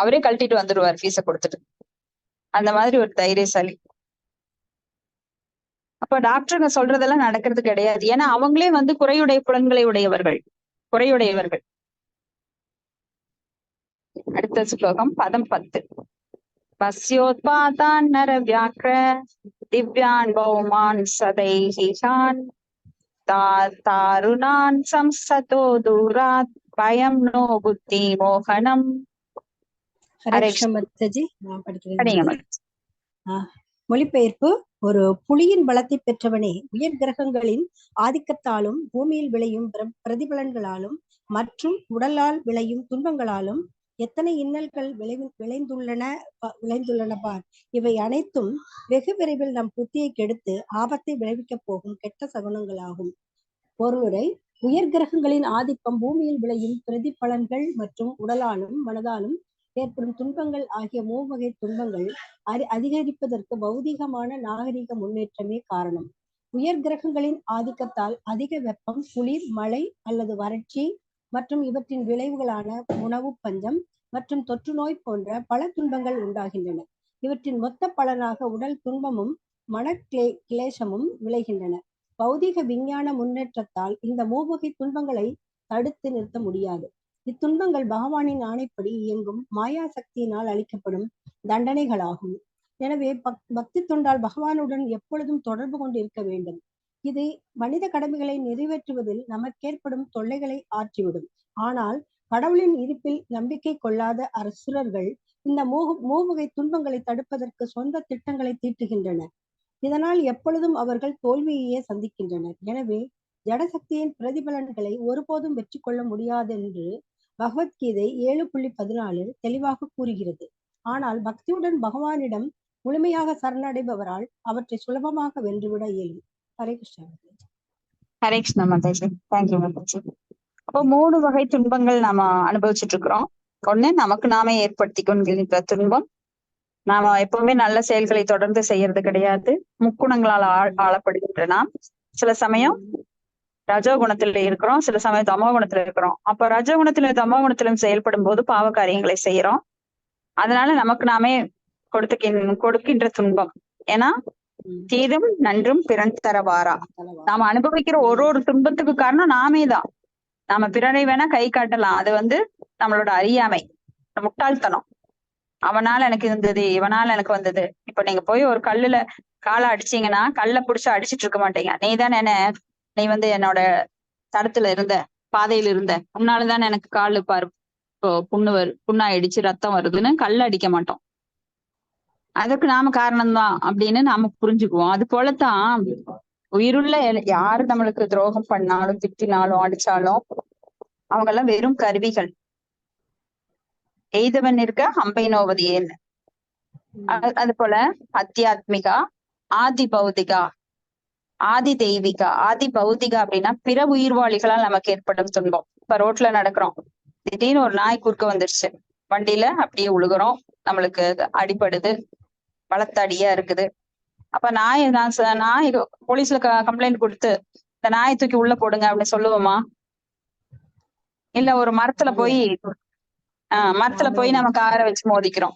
Speaker 1: அவரே கழட்டிட்டு வந்துருவார் ஃபீஸை கொடுத்துட்டு. அந்த மாதிரி ஒரு தைரியசாலி. அப்ப டாக்டருங்க சொல்றதெல்லாம் நடக்கிறது கிடையாது. ஏன்னா அவங்களே குறையுடைய புலன்களை உடையவர்கள், குறையுடையவர்கள். அடுத்த ஸ்லோகம் பதம் 10. பஸ்யோத்பாதான் நர வியாக்ர திவ்யான் பௌமான் சதைஹிஹான் தாருணான் சம்சதோ தூராத் பயம் நோ புத்தி மோகனம்.
Speaker 4: மொழிபெயர்ப்பு. ஒரு புலியின் பலத்தை பெற்றவனே, உயர் கிரகங்களின் ஆதிக்கத்தாலும் பூமியில் விளையும் பிரதிபலன்களாலும் மற்றும் உடலால் விளையும் துன்பங்களாலும் எத்தனை இன்னல்கள் விளைந்துள்ளன பார். இவை அனைத்தும் வெகு விரைவில் நம் புத்தியை கெடுத்து ஆபத்தை விளைவிக்கப் போகும் கெட்ட சகுனங்களாகும். பொருளுரை: உயர் கிரகங்களின் ஆதிக்கம், பூமியில் விளையும் பிரதிபலன்கள் மற்றும் உடலாலும் மனதாலும் ஏற்படும் துன்பங்கள் ஆகிய மூவகை துன்பங்கள் அதிகரிப்பதற்கு பௌதிகமான நாகரிக முன்னேற்றமே காரணம். உயர் கிரகங்களின் ஆதிக்கத்தால் அதிக வெப்பம், குளிர், மழை அல்லது வறட்சி மற்றும் இவற்றின் விளைவுகளான உணவு பஞ்சம் மற்றும் தொற்று நோய் போன்ற பல துன்பங்கள் உண்டாகின்றன. இவற்றின் மொத்த பலனாக உடல் துன்பமும் மன கிளேசமும் விளைகின்றன. பௌதிக விஞ்ஞான முன்னேற்றத்தால் இந்த மூவகை துன்பங்களை தடுத்து நிறுத்த முடியாது. இத்துன்பங்கள் பகவானின் ஆணைப்படி இயங்கும் மாயா சக்தியினால் அளிக்கப்படும் தண்டனைகளாகும். எனவே பக்தி தொண்டால் பகவானுடன் எப்பொழுதும் தொடர்பு கொண்டு இருக்க வேண்டும். இது மனித கடமைகளை நிறைவேற்றுவதில் நமக்கேற்படும் தொல்லைகளை ஆற்றிவிடும். ஆனால் கடவுளின் இருப்பில் நம்பிக்கை கொள்ளாத அசுரர்கள் இந்த மூவகை துன்பங்களை தடுப்பதற்கு சொந்த திட்டங்களை தீட்டுகின்றனர். இதனால் எப்பொழுதும் அவர்கள் தோல்வியையே சந்திக்கின்றனர். எனவே ஜடசக்தியின் பிரதிபலன்களை ஒருபோதும் வெற்றி கொள்ள முடியாதென்று பகவத்கீதை 7.14 தெளிவாக கூறுகிறது. ஆனால் பக்தியுடன் பகவானிடம் முழுமையாக சரணடைபவரால் அவற்றை சுலபமாக வென்றுவிட இயலும். ஹரே கிருஷ்ணா.
Speaker 1: ஹரே கிருஷ்ணா மாதாஜி. தேங்க்யூ மாதாஜி. அப்போ 3 வகை துன்பங்கள் நாம அனுபவிச்சுட்டு இருக்கிறோம். ஒண்ணு, நமக்கு நாமே ஏற்படுத்தி கொள்கின்ற துன்பம். நாம எப்பவுமே நல்ல செயல்களை தொடர்ந்து செய்யறது கிடையாது. முக்குணங்களால் ஆளப்படுகின்ற நாம் சில சமயம் ரஜோகுணத்துல இருக்கிறோம், சில சமயம் தமோ குணத்துல இருக்கிறோம். அப்ப ரஜோகுணத்திலும் தமோ குணத்திலும் செயல்படும் போது பாவ காரியங்களை செய்யறோம். அதனால நமக்கு நாமே கொடுக்கின்ற துன்பம். ஏன்னா தீதும் நன்றும் பிறன் தரவாரா. நாம அனுபவிக்கிற ஒரு துன்பத்துக்கு காரணம் நாமே தான். நாம பிறரை வேணா கை காட்டலாம், அது நம்மளோட அறியாமை, முட்டாள்தனம். அவனால எனக்கு இருந்தது, இவனால எனக்கு வந்தது. இப்ப நீங்க போய் ஒரு கல்லுல காலை அடிச்சீங்கன்னா கல்ல புடிச்சு அடிச்சிட்டு இருக்க மாட்டீங்க. நீ என்னோட தடத்துல இருந்த, பாதையில இருந்த, உன்னாலதானே எனக்கு காலு பாரு இப்போ புண்ணாயிடுச்சு, ரத்தம் வருதுன்னு கல்ல அடிக்க மாட்டோம். அதுக்கு நாம காரணம்தான் அப்படின்னு நாம புரிஞ்சுக்குவோம். அது போலத்தான் உயிருள்ள யாரு நம்மளுக்கு துரோகம் பண்ணாலும், திட்டினாலும், அடிச்சாலும் அவங்க எல்லாம் வெறும் கருவிகள். எய்தவன் இருக்க அம்பை நோவது ஏன்னு. அது போல அத்தியாத்மிகா, ஆதி பௌதிகா, ஆதி தெய்வீகா. ஆதி பௌதிகா அப்படின்னா பிற உயிர்வாளிகளால் நமக்கு ஏற்படும் துன்பம். இப்ப ரோட்ல நடக்கிறோம், திடீர்னு ஒரு நாய் குறுக்க வந்துருச்சு, வண்டியில அப்படியே உழுகுறோம், நம்மளுக்கு அடிபடுது, பலத்த அடியா இருக்குது. அப்ப நாய் போலீஸ்ல கம்ப்ளைண்ட் கொடுத்து இந்த நாயை தூக்கி உள்ள போடுங்க அப்படின்னு சொல்லுவோமா? இல்ல ஒரு மரத்துல போய் நம்ம காரை வச்சு மோதிக்கிறோம்.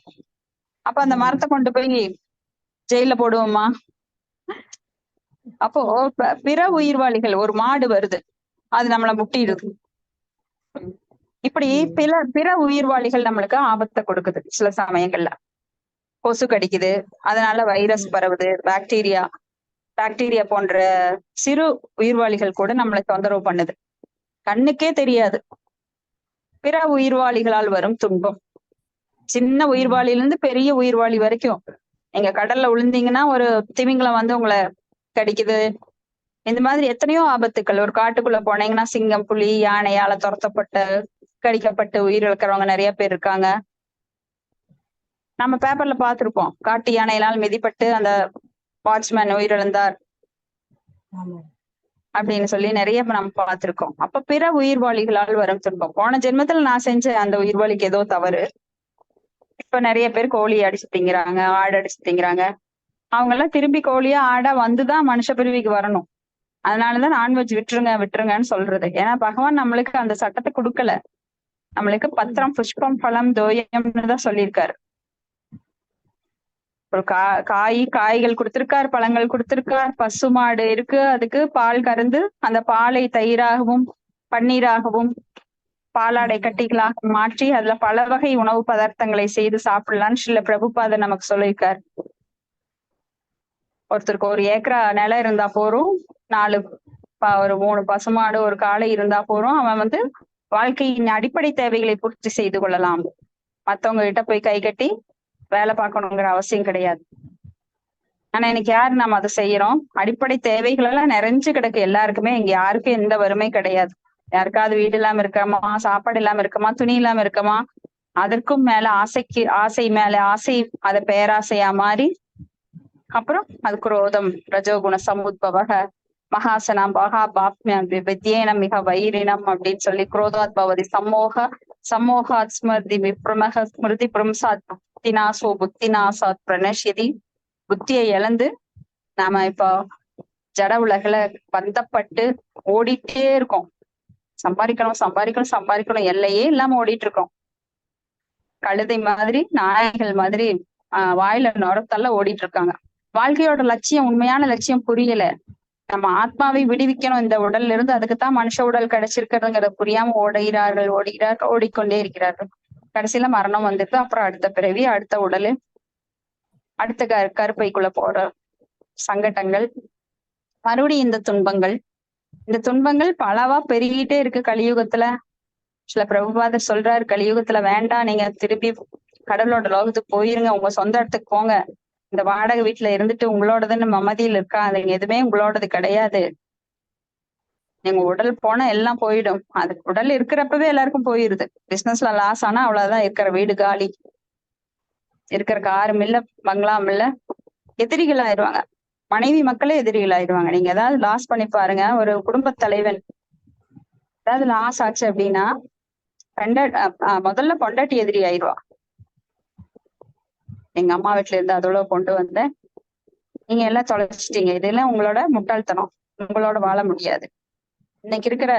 Speaker 1: அப்ப அந்த மரத்தை கொண்டு போய் ஜெயில போடுவோமா? அப்போ பிற உயிர்வாளிகள், ஒரு மாடு வருது, அது நம்மள முட்டிடுது. இப்படி பிற உயிர்வாளிகள் நம்மளுக்கு ஆபத்தை கொடுக்குது. சில சமயங்கள்ல கொசு கடிக்குது, அதனால வைரஸ் பரவுது, பாக்டீரியா போன்ற சிறு உயிர்வாளிகள் கூட நம்மளை தொந்தரவு பண்ணுது, கண்ணுக்கே தெரியாது. பிற உயிர்வாளிகளால் வரும் துன்பம், சின்ன உயிர்வாளில இருந்து பெரிய உயிர்வாளி வரைக்கும். நீங்க கடல்ல விழுந்தீங்கன்னா ஒரு திமிங்கலம் உங்களை கடிக்குது. இந்த மாதிரி எத்தனையோ ஆபத்துக்கள். ஒரு காட்டுக்குள்ள போனீங்கன்னா சிங்கம், புலி, யானையால துரத்தப்பட்டு கடிக்கப்பட்டு உயிரிழக்கிறவங்க நிறைய பேர் இருக்காங்க. நம்ம பேப்பர்ல பார்த்திருப்போம், காட்டு யானையினால் மிதிப்பட்டு அந்த வாட்ச்மேன் உயிரிழந்தார்
Speaker 4: ஆமா.
Speaker 1: அப்படின்னு சொல்லி நிறைய நம்ம பார்த்திருக்கோம். அப்ப பிற உயிர்வாளிகளால் வரும் துன்பம். போன ஜென்மத்துல நான் செஞ்ச அந்த உயிர்வாளிக்கு ஏதோ தவறு, இப்ப நிறைய பேர் கோழி அடிச்சு திங்கிறாங்க, ஆடு அடிச்சு திங்கிறாங்க. அவங்க எல்லாம் திரும்பி கோழியா ஆடா வந்துதான் மனுஷ பிறவிக்கு வரணும். அதனாலதான் நான்வெஜ் விட்டுருங்க விட்டுருங்கன்னு சொல்றது. ஏன்னா பகவான் நம்மளுக்கு அந்த சட்டத்தை கொடுக்கல. நம்மளுக்கு பத்திரம் புஷ்பம் பழம் தோயம்னு தான் சொல்லியிருக்காரு. ஒரு காய்கள் கொடுத்திருக்கார், பழங்கள் கொடுத்திருக்கார், பசுமாடு இருக்கு, அதுக்கு பால் கறந்து அந்த பாலை தயிராகவும் பன்னீராகவும் பாலாடை கட்டிகளாக மாற்றி அதுல பல வகை உணவு பதார்த்தங்களை செய்து சாப்பிடலான்னு ஸ்ரீல பிரபுபாதர் நமக்கு சொல்லியிருக்கார். ஒருத்தருக்கு 1 ஏக்கரா நிலம் இருந்தா போறோம், 4 ஒரு 3 பசுமாடு ஒரு காளை இருந்தா போறோம், அவன் வாழ்க்கையின் அடிப்படை தேவைகளை பூர்த்தி செய்து கொள்ளலாம். மத்தவங்க கிட்ட போய் கை கட்டி வேலை பார்க்கணுங்கிற அவசியம் கிடையாது. ஆனா இன்னைக்கு யாரு நம்ம அதை செய்யறோம்? அடிப்படை தேவைகள் எல்லாம் நிறைஞ்சு கிடக்கு எல்லாருக்குமே. இங்க யாருக்கும் எந்த வறுமை கிடையாது. யாருக்காவது வீடு இல்லாம இருக்கமா, சாப்பாடு இல்லாம இருக்கமா, துணி இல்லாம இருக்கமா, அதற்கும் மேல ஆசை மேல ஆசை, அதை பேராசையா மாறி அப்புறம் அது குரோதம் ரஜோகுண சமுத்பவக மகாசனம் மகாபாப்மியம் வித்யேனம் மிக வைரினம் அப்படின்னு சொல்லி குரோதாத் பவதி சம்மோகாத் ஸ்மிருதி விப்ரமக ஸ்மிருதி பிரம்சாத் புத்திநாசோ புத்திநாசாத் பிரணஷ்யதி. புத்தியை இழந்து நாம இப்போ ஜட உலகில பந்தப்பட்டு ஓடிட்டே இருக்கோம். சம்பாதிக்கணும் சம்பாதிக்கணும் சம்பாதிக்கணும் எல்லையே இல்லாம ஓடிட்டு இருக்கோம். கழுதை மாதிரி நாய்கள் மாதிரி வாயில நுரத்தல்ல ஓடிட்டு இருக்காங்க. வாழ்க்கையோட லட்சியம், உண்மையான லட்சியம் புரியல. நம்ம ஆத்மாவை விடுவிக்கணும் இந்த உடல்ல இருந்து, அதுக்குத்தான் மனுஷ உடல் கிடைச்சிருக்கிறதுங்கிறத புரியாம ஓடிக்கொண்டே இருக்கிறார்கள். கடைசியில மரணம் வந்துட்டு அப்புறம் அடுத்த பிறவி, அடுத்த உடலு, அடுத்த கருப்பைக்குள்ள போற சங்கடங்கள், மறுபடியும் இந்த துன்பங்கள் பலவா பெருகிட்டே இருக்கு கலியுகத்துல. சில பிரபுபாதர் சொல்றாரு, கலியுகத்துல வேண்டாம், நீங்க திருப்பி கடவுளோட லோகத்துக்கு போயிருங்க, உங்க சொந்த இடத்துக்கு போங்க. இந்த வாடகை வீட்டுல இருந்துட்டு உங்களோடதுன்னு மமதியில் இருக்காதீங்க, எதுவுமே உங்களோடது கிடையாது. நீங்க உடல் போனா எல்லாம் போயிடும். அது உடல் இருக்கிறப்பவே எல்லாருக்கும் போயிருது. பிசினஸ்ல லாஸ் ஆனா அவ்வளவுதான், இருக்கிற வீடு காலி, இருக்கிற காரும் இல்ல, பங்களாம் இல்ல, எதிரிகள் ஆயிடுவாங்க. மனைவி மக்களே எதிரிகள் ஆயிடுவாங்க. நீங்க ஏதாவது லாஸ் பண்ணி பாருங்க. ஒரு குடும்ப தலைவன் ஏதாவது லாஸ் ஆச்சு அப்படின்னா முதல்ல பொண்டாட்டி எதிரி ஆயிடுவா. எங்க அம்மா வீட்டுல இருந்து அதோட கொண்டு வந்தேன், நீங்க எல்லாம் தொலைச்சிட்டீங்க, இதெல்லாம் உங்களோட முட்டாள்தனம், உங்களோட வாழ முடியாது. இன்னைக்கு இருக்கிற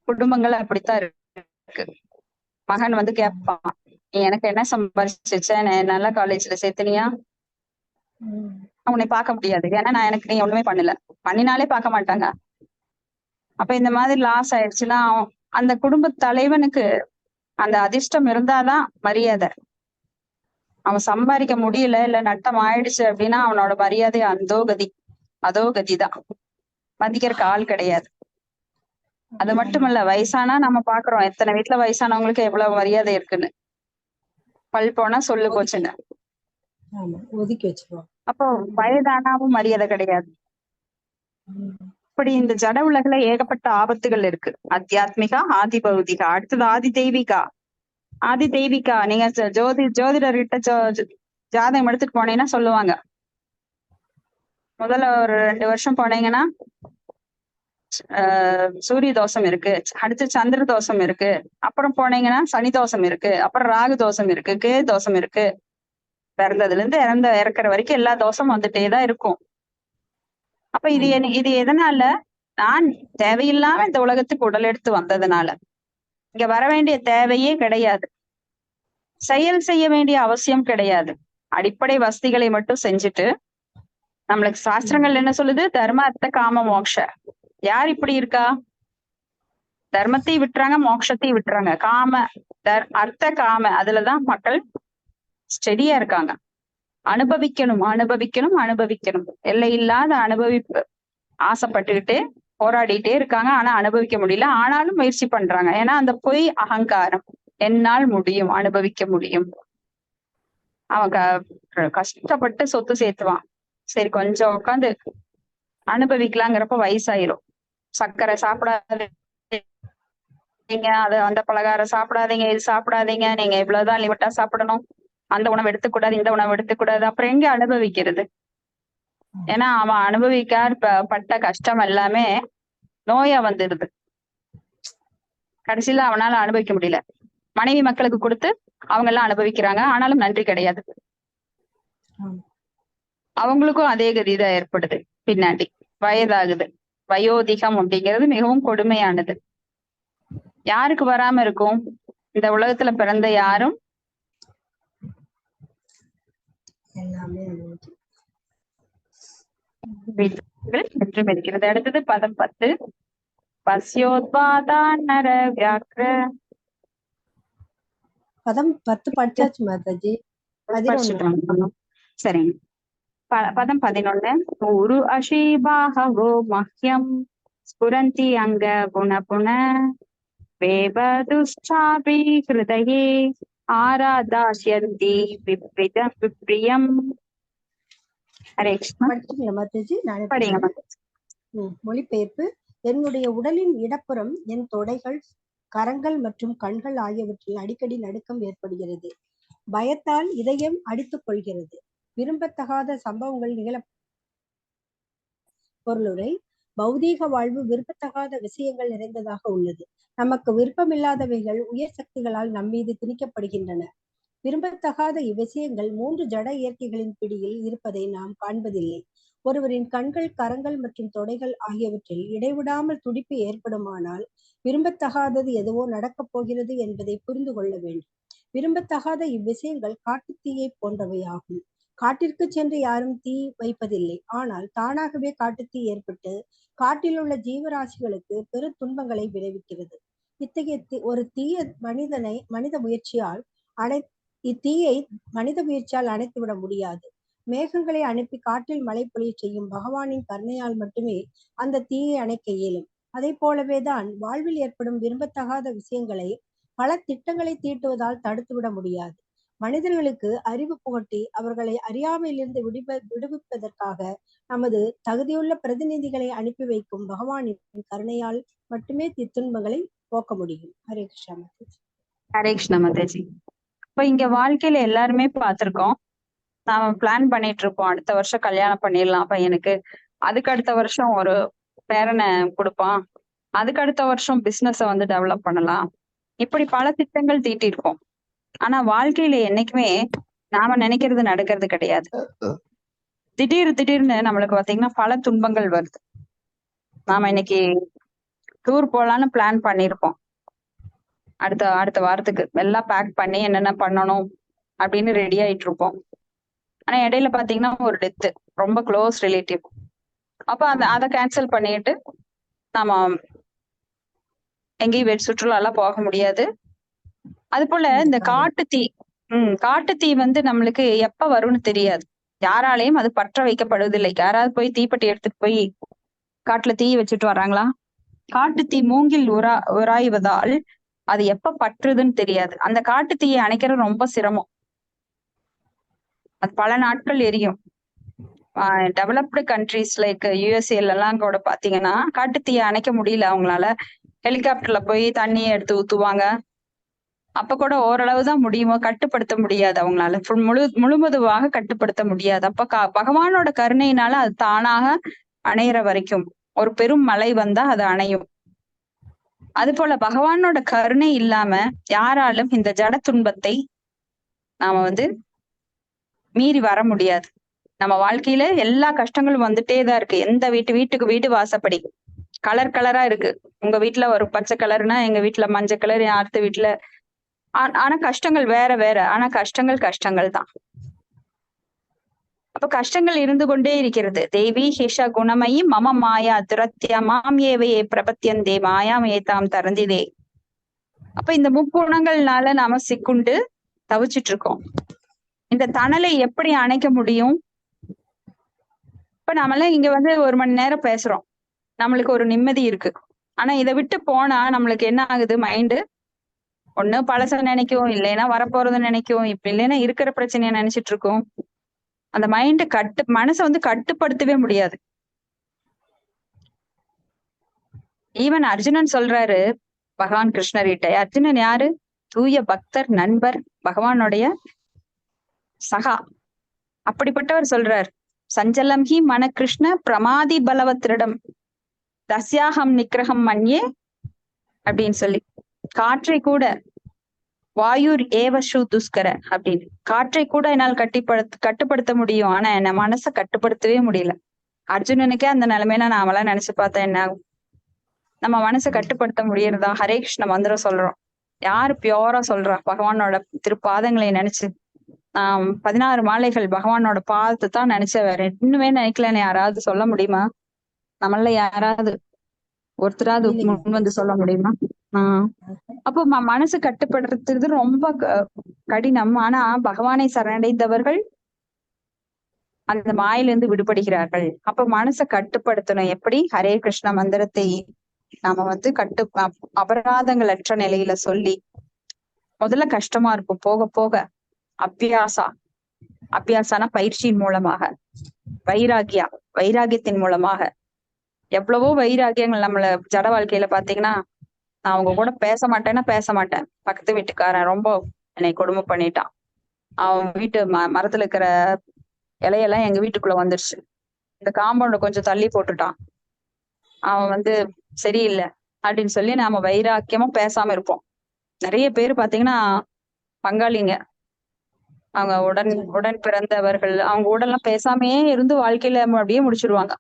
Speaker 1: குடும்பங்கள் அப்படித்தான் இருக்கு. மகன் கேட்பான், நீ எனக்கு என்ன சம்பாதிச்ச, நல்ல காலேஜ்ல சேர்த்தனியா? உன்னை பார்க்க முடியாது, ஏன்னா நான் எனக்கு நீ ஒண்ணுமே பண்ணல, பண்ணினாலே பார்க்க மாட்டாங்க. அப்ப இந்த மாதிரி லாஸ் ஆயிடுச்சுன்னா அந்த குடும்ப தலைவனுக்கு அந்த அதிர்ஷ்டம் இருந்தாதான் மரியாதை. அவன் சம்பாதிக்க முடியல, இல்ல நட்டம் ஆயிடுச்சு அப்படின்னா அவனோட மரியாதை அதோ கதிதான். மதிக்கிறக்கு ஆள் கிடையாது. அது மட்டுமல்ல, வயசானா நம்ம பாக்குறோம் எத்தனை வீட்டுல வயசானவங்களுக்கு எவ்வளவு மரியாதை இருக்குன்னு. பல் போனா சொல்லு போச்சுன்னு
Speaker 4: ஒதுக்கி வச்சிருவோம்.
Speaker 1: அப்போ வயதானாவும் மரியாதை கிடையாது. இப்படி இந்த ஜட உலகுல ஏகப்பட்ட ஆபத்துகள் இருக்கு. அத்தியாத்மிகா, ஆதி பௌதிகா, அடுத்தது ஆதி தெய்வீகா. நீங்க ஜோதிடர்கிட்ட ஜாதகம் எடுத்துட்டு போனீங்கன்னா சொல்லுவாங்க, முதல்ல ஒரு 2 வருஷம் போனீங்கன்னா சூரிய தோஷம் இருக்கு, அடுத்து சந்திர தோஷம் இருக்கு, அப்புறம் போனீங்கன்னா சனி தோஷம் இருக்கு, அப்புறம் ராகு தோஷம் இருக்கு, கேது தோஷம் இருக்கு. பிறந்ததுல இருந்து இறக்குற வரைக்கும் எல்லா தோஷம் வந்துட்டேதான் இருக்கும். அப்ப இது எதனால? நான் தேவையில்லாம இந்த உலகத்துக்கு உடல் எடுத்து வந்ததுனால. இங்க வர வேண்டிய தேவையே கிடையாது, செயல் செய்ய வேண்டிய அவசியம் கிடையாது. அடிப்படை வசதிகளை மட்டும் செஞ்சுட்டு, நம்மளுக்கு சாஸ்திரங்கள் என்ன சொல்லுது? தர்ம அர்த்த காம மோக்ஷ. யார் இப்படி இருக்கா? தர்மத்தை விட்டுறாங்க, மோட்சத்தை விட்டுறாங்க. அர்த்த காம, அதுலதான் மக்கள் ஸ்டெடியா இருக்காங்க. அனுபவிக்கணும் அனுபவிக்கணும் அனுபவிக்கணும், எல்லை இல்லாத அனுபவிப்பு ஆசைப்பட்டுக்கிட்டே போராடிட்டே இருக்காங்க. ஆனா அனுபவிக்க முடியல. ஆனாலும் முயற்சி பண்றாங்க. ஏன்னா அந்த பொய் அகங்காரம், என்னால் முடியும், அனுபவிக்க முடியும். அவன் கஷ்டப்பட்டு சொத்து சேர்த்துவான், சரி கொஞ்சம் உட்காந்து அனுபவிக்கலாங்கிறப்ப வயசாயிரும். சர்க்கரை சாப்பிடாதீங்க, அது அந்த பலகாரம் சாப்பிடாதீங்க, இது சாப்பிடாதீங்க, நீங்க இவ்வளவுதான் லிமிட்டா சாப்பிடணும், அந்த உணவு எடுத்துக்கூடாது, இந்த உணவு எடுத்துக்கூடாது, அப்புறம் எங்க அனுபவிக்கிறது? ஏன்னா அவன் பட்ட கஷ்டம் எல்லாமே நோயா வந்துடுது. கடைசியில அவனால அனுபவிக்க முடியல. மனைவி மக்களுக்கு கொடுத்து அவங்க எல்லாம் அனுபவிக்கிறாங்க, ஆனாலும் நன்றி கிடையாது. அவங்களுக்கும் அதே கதிதான் ஏற்படுது. பின்னாடி வயதாகுது. வயோதிகம் அப்படிங்கிறது மிகவும் கொடுமையானது. யாருக்கு வராம இருக்கும்? இந்த உலகத்துல பிறந்த யாரும் மற்றும் இருக்கிறது. அடுத்தது பதம் 10. பஸ்யோத்பாதான் நர வியாக்ர.
Speaker 4: பதம் 10 படிச்சாச்சு மாதாஜி.
Speaker 1: சரிங்க. பதம் 11. ஊரு அஷீபாஹோ மஹ்யம் ஸ்புரந்தி அங்க புன புன வேபதுஷ்சாபி ஹிருதயே ஆராதாஸ்யந்தி விப்ரியம். ஹரே கிருஷ்ணா.
Speaker 4: படிச்சுங்களா மாதாஜி? நானே
Speaker 1: படிங்க.
Speaker 4: மொழிபெயர்ப்பு. என்னுடைய உடலின் இடப்புறம் என் தொடைகள், கரங்கள் மற்றும் கண்கள் ஆகியவற்றில் அடிக்கடி நடுக்கம் ஏற்படுகிறது. பயத்தால் இதயம் அடித்துக் கொள்கிறது. விரும்பத்தகாத சம்பவங்கள் நிகழ. பொருளுரை. பௌதீக வாழ்வு விரும்பத்தகாத விஷயங்கள் நிறைந்ததாக உள்ளது. நமக்கு விருப்பமில்லாதவைகள் உயர் சக்திகளால் நம்மீது திணிக்கப்படுகின்றன. விரும்பத்தகாத இவ்விஷயங்கள் 3 ஜட இயற்கைகளின் பிடியில் இருப்பதை நாம் காண்பதில்லை. ஒருவரின் கண்கள், கரங்கள் மற்றும் தொடைகள் ஆகியவற்றில் இடைவிடாமல் துடிப்பு ஏற்படுமானால் விரும்பத்தகாதது எதுவோ நடக்கப் போகிறது என்பதை புரிந்து கொள்ள வேண்டும். விரும்பத்தகாத இவ்விஷயங்கள் காட்டுத்தீயை போன்றவை ஆகும். காட்டிற்கு சென்று யாரும் தீ வைப்பதில்லை. ஆனால் தானாகவே காட்டுத்தீ ஏற்பட்டு காட்டில் உள்ள ஜீவராசிகளுக்கு பெரு துன்பங்களை விளைவிக்கிறது. இத்தகைய ஒரு தீய மனித முயற்சியால் இத்தீயை மனித முயற்சியால் அணைத்துவிட முடியாது. மேகங்களை அனுப்பி காட்டில் மழை பொழிய செய்யும் பகவானின் கருணையால் மட்டுமே அந்த தீயை அணைக்க இயலும். அதை போலவேதான் வாழ்வில் ஏற்படும் விரும்பத்தகாத விஷயங்களை பல திட்டங்களை தீட்டுவதால் தடுத்துவிட முடியாது. மனிதர்களுக்கு அறிவு புகட்டி அவர்களை அறியாமையிலிருந்து விடுவிப்பதற்காக நமது தகுதியுள்ள பிரதிநிதிகளை அனுப்பி வைக்கும் பகவானின் கருணையால் மட்டுமே துன்பங்களை போக்க முடியும். ஹரே கிருஷ்ணா மாதாஜி.
Speaker 1: ஹரே கிருஷ்ணா மாதாஜி. இப்ப இங்க வாழ்க்கையில எல்லாருமே பார்த்திருக்கோம். நாம பிளான் பண்ணிட்டு இருப்போம், அடுத்த வருஷம் கல்யாணம் பண்ணிடலாம் பையனுக்கு, அதுக்கு அடுத்த வருஷம் ஒரு பேரனை கொடுப்பான், அதுக்கு அடுத்த வருஷம் பிசினஸ வந்து டெவலப் பண்ணலாம், இப்படி பல திட்டங்கள் தீட்டிருக்கோம். ஆனா வாழ்க்கையில என்னைக்குமே நாம நினைக்கிறது நடக்கிறது கிடையாது. திடீர்னு நம்மளுக்கு பாத்தீங்கன்னா பல துன்பங்கள் வருது. நாம இன்னைக்கு டூர் போலான்னு பிளான் பண்ணிருப்போம், அடுத்த வாரத்துக்கு எல்லாம் பேக் பண்ணி என்னென்ன பண்ணணும் அப்படின்னு ரெடி ஆயிட்டு இருப்போம். ஆனா இடையில பாத்தீங்கன்னா ஒரு டெத்து, ரொம்ப க்ளோஸ் ரிலேட்டிவ். அப்ப அதை கேன்சல் பண்ணிட்டு நாம எங்கேயும் சுற்றுலா எல்லாம் போக முடியாது. அது போல இந்த காட்டுத்தீ வந்து நம்மளுக்கு எப்ப வரும்னு தெரியாது. யாராலையும் அது பற்ற வைக்கப்படுவதில்லை. யாராவது போய் தீப்பெட்டி எடுத்துட்டு போய் காட்டுல தீ வச்சுட்டு வர்றாங்களா? காட்டுத்தீ மூங்கில் உராய்வதால் அது எப்ப பற்றுதுன்னு தெரியாது. அந்த காட்டுத்தீயை அணைக்கிறது ரொம்ப சிரமம். அது பல நாட்கள் எரியும். டெவலப்டு கண்ட்ரீஸ் லைக் யூஎஸ்ஏல எல்லாம் கூட பாத்தீங்கன்னா காட்டுத்தீயை அணைக்க முடியல அவங்களால. ஹெலிகாப்டர்ல போய் தண்ணியை எடுத்து ஊத்துவாங்க. அப்ப கூட ஓரளவுதான் முடியுமோ, கட்டுப்படுத்த முடியாது அவங்களால. முழுவதுமாக கட்டுப்படுத்த முடியாது. அப்ப பகவானோட கருணையினால அது தானாக அணையிற வரைக்கும் ஒரு பெரும் மழை வந்தா அது அணையும். அது போல பகவானோட கருணை இல்லாம யாராலும் இந்த ஜட துன்பத்தை நாம வந்து மீறி வர முடியாது. நம்ம வாழ்க்கையில எல்லா கஷ்டங்களும் வந்துட்டேதான் இருக்கு. எந்த வீட்டுக்கு வீடு வாசப்படி கலர் கலரா இருக்கு. உங்க வீட்டுல ஒரு பச்சை கலர்னா எங்க வீட்டுல மஞ்சள் கலர், அடுத்த வீட்டுல. ஆனா கஷ்டங்கள் வேற வேற. ஆனா கஷ்டங்கள் தான். அப்ப கஷ்டங்கள் இருந்து கொண்டே இருக்கிறது. தேவி ஹேஷா குணமயி மம மாயா துரத்தியா மாம் ஏவையே பிரபத்தியந்தே மாயாம் ஏதாம் தரந்திதே. அப்ப இந்த முக்குணங்கள்னால நாம சிக்குண்டு தவிச்சிட்டு இருக்கோம். இந்த தணலை எப்படி அணைக்க முடியும்? இப்ப நாமெல்லாம் இங்க வந்து 1 மணி நேரம் பேசுறோம், நம்மளுக்கு ஒரு நிம்மதி இருக்கு. ஆனா இதை விட்டு போனா நம்மளுக்கு என்ன ஆகுது? மைண்டு ஒண்ணு பழச நினைக்கும், இல்லைன்னா வரப்போறத நினைக்கும், இப்ப இல்லைன்னா இருக்கிற பிரச்சனைய நினைச்சிட்டு இருக்கோம். அந்த மைண்ட் மனசை வந்து கட்டுப்படுத்தவே முடியாது. ஈவன் அர்ஜுனன் சொல்றாரு பகவான் கிருஷ்ணர்கிட்ட. அர்ஜுனன் யாரு? தூய பக்தர், நண்பர், பகவானுடைய சகா அப்படிப்பட்டவர் சொல்றார், சஞ்சலம் ஹி மன கிருஷ்ண பிரமாதி பலவத்திரிடம் தஸ்யாகம் நிக்கிரகம் மன்யே அப்படின்னு சொல்லி, காற்றை கூட வாயுர் ஏவஷு துஷ்கர அப்படின்னு, காற்றை கூட என்னால் கட்டுப்படுத்த முடியும், ஆனா என்ன மனசை கட்டுப்படுத்தவே முடியல. அர்ஜுனனுக்கே அந்த நிலைமையில நாமெல்லாம் நினைச்சு பார்த்தா என்ன ஆகும்? நம்ம மனசை கட்டுப்படுத்த முடியறதா? ஹரே கிருஷ்ண மந்திரம் சொல்றோம், யாரு பியோரா சொல்றா? பகவானோட திருப்பாதங்களை நினைச்சு, 16 மாலைகள் பகவானோட பாதத்தை தான் நினைச்ச, வேற இன்னுமே நினைக்கலன்னு யாராவது சொல்ல முடியுமா? நம்மள யாராவது ஒருத்தராவது முன் வந்து சொல்ல முடியுமா? அப்போ மனசு கட்டுப்படுத்துறது ரொம்ப கடினம். ஆனா பகவானை சரணடைந்தவர்கள் அந்த மாயிலிருந்து விடுபடுகிறார்கள். அப்ப மனசை கட்டுப்படுத்தணும் எப்படி? ஹரே கிருஷ்ண மந்திரத்தை நாம வந்து அபராதங்கள் அற்ற நிலையில சொல்லி, முதல்ல கஷ்டமா இருக்கும், போக போக அபியாசான பயிற்சியின் மூலமாக, வைராகியத்தின் மூலமாக, எவ்வளவோ வைராகியங்கள் நம்மள ஜட வாழ்க்கையில பாத்தீங்கன்னா, நான் அவங்க கூட பேச மாட்டேன், பக்கத்து வீட்டுக்காரன் ரொம்ப என்னை கொடுமை பண்ணிட்டான், அவன் வீட்டு மரத்துல இருக்கிற இலையெல்லாம் எங்க வீட்டுக்குள்ள வந்துருச்சு, இந்த காம்பவுண்ட கொஞ்சம் தள்ளி போட்டுட்டான், அவன் வந்து சரியில்லை அப்படின்னு சொல்லி நாம வைராக்கியமா பேசாம இருப்போம். நிறைய பேர் பாத்தீங்கன்னா பங்காளிங்க, அவங்க உடன் பிறந்தவர்கள், அவங்க உடல்லாம் பேசாமையே இருந்து வாழ்க்கையில அப்படியே முடிச்சிருவாங்க.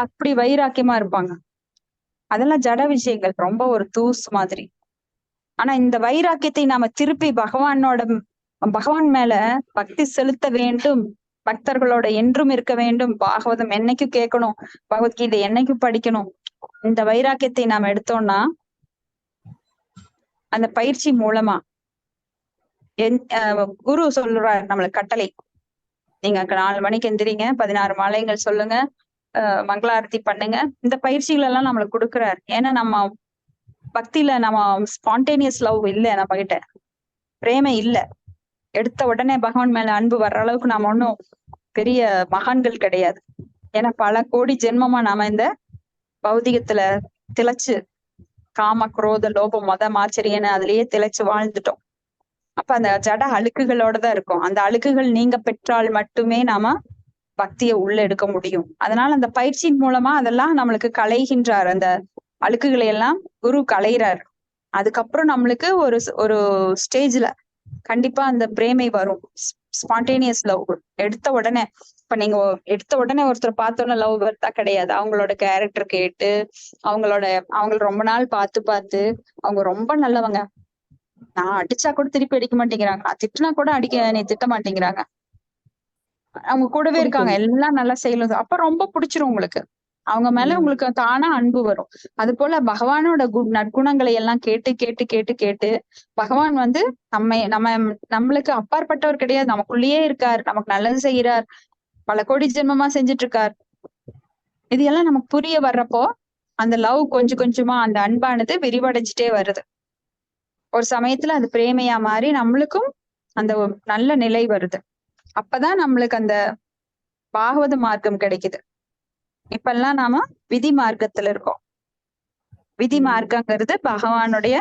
Speaker 1: அப்படி வைராக்கியமா இருப்பாங்க. அதெல்லாம் ஜட விஷயங்கள், ரொம்ப ஒரு தூசு மாதிரி. ஆனா இந்த வைராக்கியத்தை நாம திருப்பி பகவான் மேல பக்தி செலுத்த வேண்டும், பக்தர்களோட என்றும் இருக்க வேண்டும், பாகவதம் என்னைக்கும் கேட்கணும், பகவத்கீதை என்னைக்கும் படிக்கணும், இந்த வைராக்கியத்தை நாம எடுத்தோம்னா அந்த பயிற்சி மூலமா குரு சொல்றார் நம்மளுக்கு கட்டளை, நீங்க 4 மணிக்கு எந்திரிங்க, 16 மாலைகள் சொல்லுங்க, மங்களாரத்தி பண்ணுங்க, இந்த பயிற்சிகள் எல்லாம் நம்மளுக்கு கொடுக்குறாரு. ஏன்னா நம்ம பக்தியில நம்ம ஸ்பான்டேனியஸ் லவ் இல்ல, நம்ம கிட்ட பிரேமை இல்ல, எடுத்த உடனே பகவான் மேல அன்பு வர்ற அளவுக்கு நாம ஒன்னும் பெரிய மகான்கள் கிடையாது. ஏன்னா பல கோடி ஜென்மமா நாம இந்த பௌதிகத்துல திளைச்சு, காம குரோத லோபம் மதம் ஆச்சரியன்னு அதுலயே திளைச்சு வாழ்ந்துட்டோம். அப்ப அந்த ஜட அழுக்குகளோட தான் இருக்கும். அந்த அழுக்குகள் நீங்க பெற்றால் மட்டுமே நாம பக்தியை உள்ள எடுக்க முடியும். அதனால அந்த பயிற்சியின் மூலமா அதெல்லாம் நம்மளுக்கு களைகின்றார், அந்த அழுக்குகளை எல்லாம் குரு களைகிறார். அதுக்கப்புறம் நம்மளுக்கு ஒரு ஸ்டேஜ்ல கண்டிப்பா அந்த பிரேமை வரும், ஸ்பான்டேனியஸ் லவ். எடுத்த உடனே இப்ப நீங்க எடுத்த உடனே ஒருத்தர் பார்த்தோன்னா லவ் வருதா? கிடையாது. அவங்களோட கேரக்டர் கேட்டு, அவங்கள ரொம்ப நாள் பார்த்து அவங்க ரொம்ப நல்லவங்க, நான் அடிச்சா கூட திருப்பி அடிக்க மாட்டேங்கிறாங்க, நான் திட்டினா கூட நீ திட்ட மாட்டேங்கிறாங்க, அவங்க கூடவே இருக்காங்க, எல்லாம் நல்லா செய்யலாம், அப்ப ரொம்ப பிடிச்சிரும் உங்களுக்கு, அவங்க மேல உங்களுக்கு தானா அன்பு வரும். அது போல பகவானோட நற்குணங்களை எல்லாம் கேட்டு கேட்டு கேட்டு கேட்டு பகவான் வந்து நம்மளுக்கு அப்பாற்பட்டவர் கிடையாது, நமக்குள்ளேயே இருக்கார், நமக்கு நல்லது செய்யறார், பல கோடி ஜென்மமா செஞ்சுட்டு இருக்கார். இது எல்லாம் நமக்கு புரிய வர்றப்போ அந்த லவ் கொஞ்சம் கொஞ்சமா, அந்த அன்பானது விரிவடைஞ்சிட்டே வருது. ஒரு சமயத்துல அது பிரேமையா மாறி நம்மளுக்கும் அந்த நல்ல நிலை வருது. அப்பதான் நம்மளுக்கு அந்த பாகவத மார்க்கம் கிடைக்குது. இப்பெல்லாம் நாம விதி மார்க்கத்துல இருக்கோம். விதி மார்க்கங்கிறது பகவானுடைய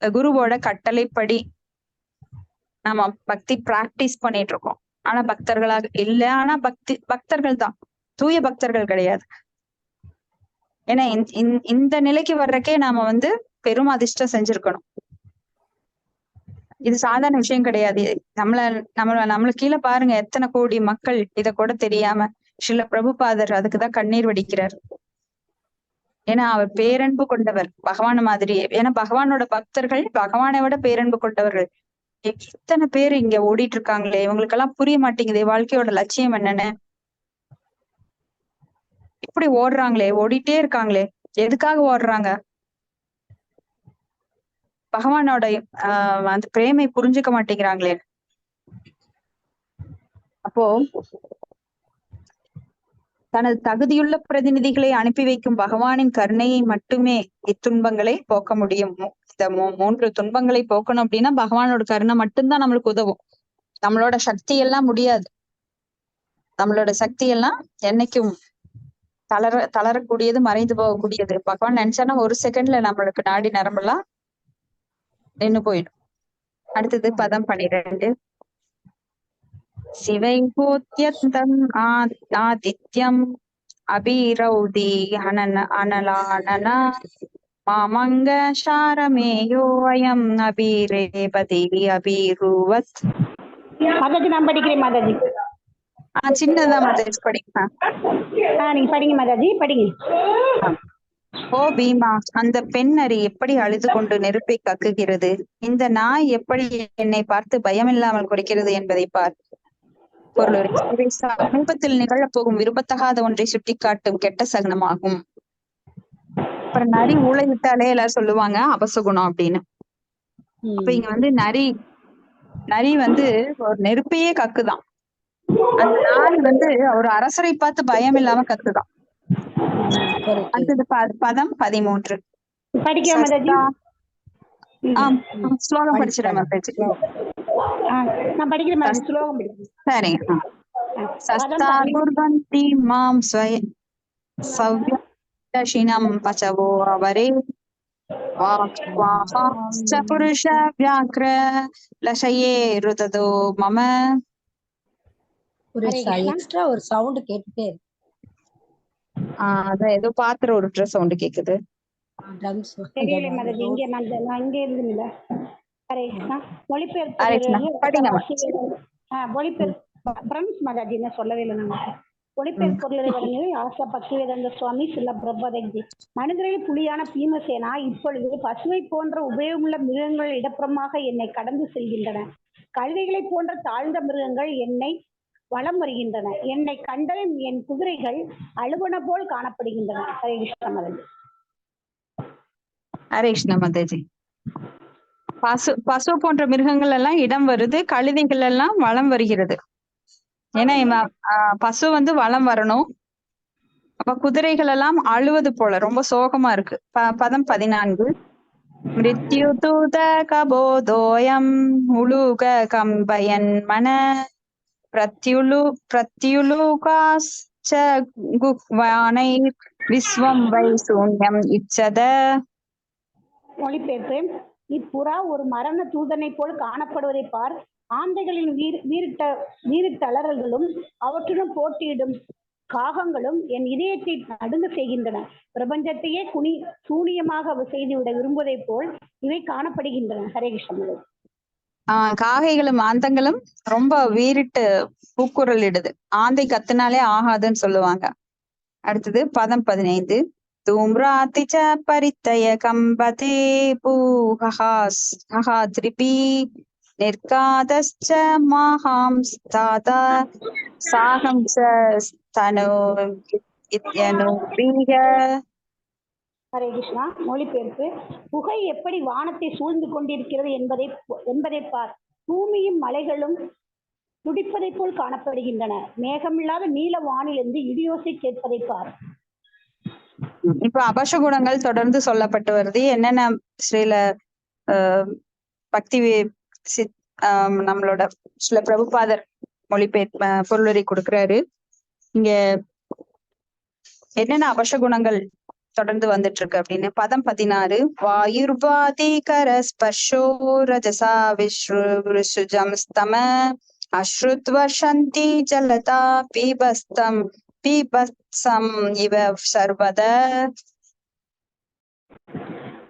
Speaker 1: குருவோட கட்டளைப்படி நாம பக்தி பிராக்டிஸ் பண்ணிட்டு இருக்கோம். ஆனா பக்தர்களாக இல்ல, ஆனா பக்தர்கள் தான், தூய பக்தர்கள் கிடையாது. ஏன்னா இந்த நிலைக்கு வர்றக்கே நாம வந்து பெரும் அதிர்ஷ்டம் செஞ்சிருக்கணும். இது சாதாரண விஷயம் கிடையாது. நம்மளுக்கு கீழே பாருங்க, எத்தனை கோடி மக்கள் இத கூட தெரியாம ஸ்ரீல பிரபுபாதர் அதுக்குதான் கண்ணீர் வடிக்கிறார். ஏன்னா அவர் பேரன்பு கொண்டவர் பகவான் மாதிரியே. ஏன்னா பகவானோட பக்தர்கள் பகவானை விட பேரன்பு கொண்டவர்கள். எத்தனை பேர் இங்க ஓடிட்டு இருக்காங்களே, இவங்களுக்கெல்லாம் புரிய மாட்டேங்குது வாழ்க்கையோட லட்சியம் என்னன்னு. இப்படி ஓடுறாங்களே, ஓடிட்டே இருக்காங்களே, எதுக்காக ஓடுறாங்க? பகவானோட அந்த பிரேமை புரிஞ்சுக்க மாட்டேங்கிறாங்களே. அப்போ தனது தகுதியுள்ள பிரதிநிதிகளை அனுப்பி வைக்கும் பகவானின் கருணையை மட்டுமே இத்துன்பங்களை போக்க முடியும். இந்த 3 துன்பங்களை போக்கணும் அப்படின்னா பகவானோட கருணை மட்டும்தான் நம்மளுக்கு உதவும். நம்மளோட சக்தி எல்லாம் முடியாது. நம்மளோட சக்தி எல்லாம் என்னைக்கும் தளரக்கூடியது, மறைந்து போகக்கூடியது. பகவான் நினைச்சானா ஒரு செகண்ட்ல நம்மளுக்கு நாடி நரம்பெல்லாம் நின்னு போயிடும். அடுத்தது பதம் 12. शिवैहोत्यन्तम् आदित्यम् अभिरौधि अनलानन मामङ्ग शारमेयो अयम् अभिरेपति अभिरुवत्.
Speaker 5: மாதாஜி நான் படிக்கிறேன் மாதாஜி.
Speaker 1: சின்னதா மாதாஜி படிங்க.
Speaker 5: நீங்க படிங்க மாதாஜி, படிங்க.
Speaker 1: ஓ பீமா, அந்த பெண் நரி எப்படி அழுது கொண்டு நெருப்பை கக்குகிறது, இந்த நாய் எப்படி என்னை பார்த்து பயமில்லாமல் குறைக்கிறது என்பதை பார். பொருளுரை: இவை சமீபத்தில் நிகழப்போகும் விரும்பத்தகாத ஒன்றை சுட்டிக்காட்டும் கெட்ட சகுனமாகும். அப்புறம் நரி ஊழையிட்டாலே எல்லாரும் சொல்லுவாங்க அபசகுணம் அப்படின்னு. அப்ப இங்க வந்து நரி வந்து ஒரு நெருப்பையே கக்குதான். அந்த நாய் வந்து ஒரு அரசரை பார்த்து பயம் இல்லாம கத்துதான். அடுத்தது பதம் 13. ஸ்லோகம் படிச்சிடறேன் மாதாஜி. சரிங்க. சஸ்தா குர்வந்தி மாம் சவ்யதஷினம் பசவோ அவரே புருஷ வியாக்ர லசயே ருததோ மம.
Speaker 4: ஒரு எக்ஸ்ட்ரா ஒரு சவுண்ட் கேட்டுட்டே இருக்கு.
Speaker 1: அதான் ஏதோ பாத்திரம் உருட்டுற சவுண்ட் கேக்குது.
Speaker 5: தெரியல மாதாஜி, இங்க நான் இங்க இருந்துல. மொழிபெயர்ப்பு மாதாஜி என்ன சொல்லவே இல்லை. நம்ம மொழிபெயர்ப்பு பொருளை வழங்கியது ஆசா பக்திவேதாந்த சுவாமி சில பிரபாதஜி. மனிதரில் புலியான பீமசேனா இப்பொழுது பசுவை போன்ற உபயோகமுள்ள மிருகங்கள் இடப்புறமாக என்னை கடந்து செல்கின்றன. கழுதைகளை போன்ற தாழ்ந்த மிருகங்கள் என்னை வலம் வருகின்றன. என்னை கண்டதும் என் குதிரைகள் அழுவன போல் காணப்படுகின்றன. ஹரே கிருஷ்ண மாதாஜி.
Speaker 1: ஹரே கிருஷ்ண மாதாஜி. பசு போன்ற மிருகங்கள் எல்லாம் இடம் வருது, கழுதைகள் எல்லாம் வலம் வருகிறது. ஏன்னா பசு வந்து வலம் வரணும். அப்ப குதிரைகள் எல்லாம் அழுவது போல ரொம்ப சோகமா இருக்கு. பதம் 14. மிருத்யு தூத கபோதோயம் உலூக கம்பயன் மன பிரத்யுலுகாஸ்ச குக்வானை விஸ்வம் வை சூன்யம் இச்சத.
Speaker 5: மொழிபெயர்ப்பு: இப்புறா ஒரு மரண தூதனை போல் காணப்படுவதை பார். ஆந்தைகளின் வீரிட்டலர்களும் அவற்றுடன் போட்டியிடும் காகங்களும் என் இதயத்தை நடுங்க செய்கின்றன. பிரபஞ்சத்தையே சூனியமாக செய்துவிட விரும்புவதை போல் இவை காணப்படுகின்றன. ஹரே கிருஷ்ணன்.
Speaker 1: காகைகளும் ஆந்தங்களும் ரொம்ப வீரிட்டு பூக்குரல் இடுது. ஆந்தை கத்துனாலே ஆகாதுன்னு சொல்லுவாங்க. அடுத்தது பதம் 15. தூம்ராதிச்ச பரித்தய கம்பதே பூஹாத்ரிபி நிர்காதஸ்ச மாஹாம்ஸ்தாதா சாஹம்சஸ்தனோ இத்யனுப்ரீஹ.
Speaker 5: ஹரே கிருஷ்ணா. மொழிபெயர்ப்பு: புகை எப்படி வானத்தை சூழ்ந்து கொண்டிருக்கிறது என்பதை பார். பூமியும் மலைகளும் துடிப்பதை போல் காணப்படுகின்றன. மேகமில்லாத நீல வானிலிருந்து இடியோசை கேட்பதை பார்.
Speaker 1: இப்ப அபசகுணங்கள் தொடர்ந்து சொல்லப்பட்டு வருது. என்னென்ன ஸ்ரீல பக்தி நம்மளோட ஸ்ரீல பிரபுபாதர் பொருளுரை கொடுக்கிறாரு. இங்க என்னென்ன அபசகுணங்கள் தொடர்ந்து வந்துட்டு இருக்கு அப்படின்னு. பதம் 16. வாயுர்வாதி கரஸ்பர்ஷோ ரஜசா விஸ்ருஜம் ஸ்தம அஸ்ருத்வசந்தி ஜலதா பீபஸ்தம் இவ சர்வத.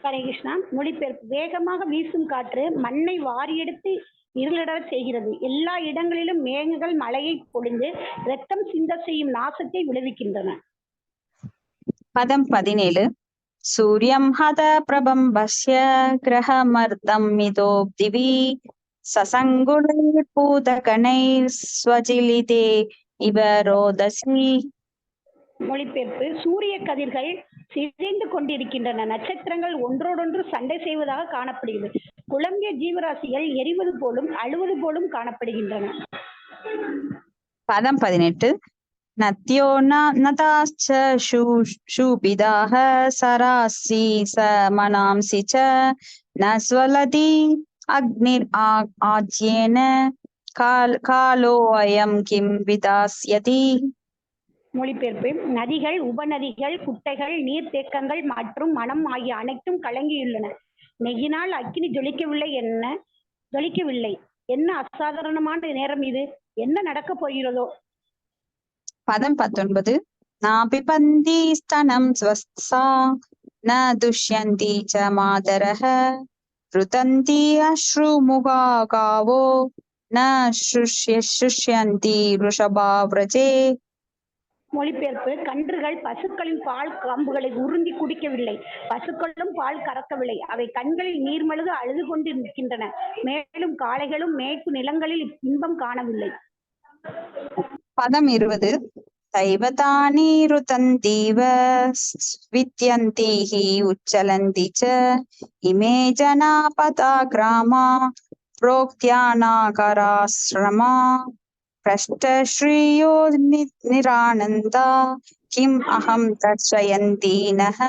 Speaker 5: ஹரே கிருஷ்ணா. மொழிபெயர்ப்பு: வேகமாக வீசும் காற்று மண்ணை வாரியெடுத்து இருளிட செய்கிறது. எல்லா இடங்களிலும் மேகங்கள் மழையை பொழிந்து ரத்தம் சிந்த செய்யும் நாசத்தை விளைவிக்கின்றன.
Speaker 1: பதம் 17. சூரியம் ஹத பிரபம்பஸ்ய கிரஹமர்தம் மிதோ திவி சசங்குலைர் பூதகணைர் ஸ்வஜிலிதே இவ ரோதசி.
Speaker 5: மொழிபெயர்ப்பு: சூரிய கதிர்கள் சிதைந்து கொண்டிருக்கின்றன. நட்சத்திரங்கள் ஒன்றோடொன்று சண்டை செய்வதாக காணப்படுகிறது. குழம்பிய ஜீவராசிகள் எரிவது போலும் அழுவது போலும் காணப்படுகின்றன.
Speaker 1: பதம் 18. நத்யோ நதாச்ச ஷூபிதாஹ சராசி மனாம்சி ச நஸ்வலதி அக்னிர் ஆஜ்யேன காலோ அயம் கிம் விதாஸ்யதி.
Speaker 5: மொழிபெயர்ப்பு: நதிகள், உபநதிகள், குட்டைகள், நீர்த்தேக்கங்கள் மற்றும் மனம் ஆகிய அனைத்தும் கலங்கியுள்ளன. நெய்யினால் அக்கினி ஜொலிக்கவில்லை. என்ன அசாதாரணமான நேரம் இது! என்ன நடக்க போகிறதோ.
Speaker 1: பதம் 19. நாபிபந்தி ஸ்தனம் ஸ்வஸ்தா ந துஷ்யந்தி ச மாதரஹ ருதந்தி அஸ்ருமுகா காவோ ந சுஷ்யந்தி ருஷபாவ்ரஜே.
Speaker 5: மொழிபெயர்ப்பு: கன்றுகள் பசுக்களின் பால் கம்புகளை உறிஞ்சி குடிக்கவில்லை, பசுக்களும் பால் கறக்கவில்லை. அவை கண்களில் நீர்மழுக அழுது கொண்டு நிற்கின்றன. மேலும் காளைகளும் மேய்ப்பு நிலங்களில் இன்பம் காணவில்லை.
Speaker 1: பதம் 20. தைவதானி ருதந்தீவ வித்யந்தீஹி உச்சலந்தி ச இமே ஜனா பதா கிராமா प्रोक्त्यानाकराश्रमा प्रष्टश्रियो निरानन्दा किम् अहं दर्शयन्तीनः.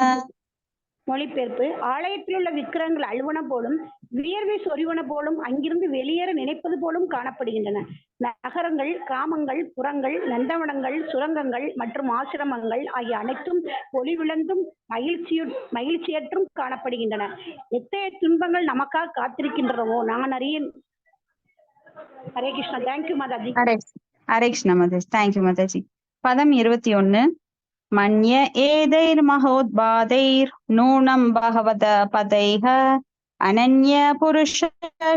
Speaker 5: மொழிபெயர்ப்பு: ஆலயத்தில் உள்ள விக்கிரகங்கள் அழுவன போலும் வியர்வை சொறிவன போலும் அங்கிருந்து வெளியேற நினைப்பது போலும் காணப்படுகின்றன. நகரங்கள், கிராமங்கள், புறங்கள், நந்தவனங்கள், சுரங்கங்கள் மற்றும் ஆசிரமங்கள் ஆகிய அனைத்தும் பொலிவிழந்தும் மகிழ்ச்சியற்றும் காணப்படுகின்றன. எத்தகைய துன்பங்கள் நமக்காக காத்திருக்கின்றனவோ நான் அறியேன். ஹரே கிருஷ்ணா. தேங்க்யூ மாதாஜி.
Speaker 1: ஹரே கிருஷ்ணா மாதாஜி. தேங்க்யூ மாதாஜி. பதம் 21. மன்ய ஏதைர் மகோத்பாதைர் நூனம் பகவத பதைஹ அனன்ய புருஷ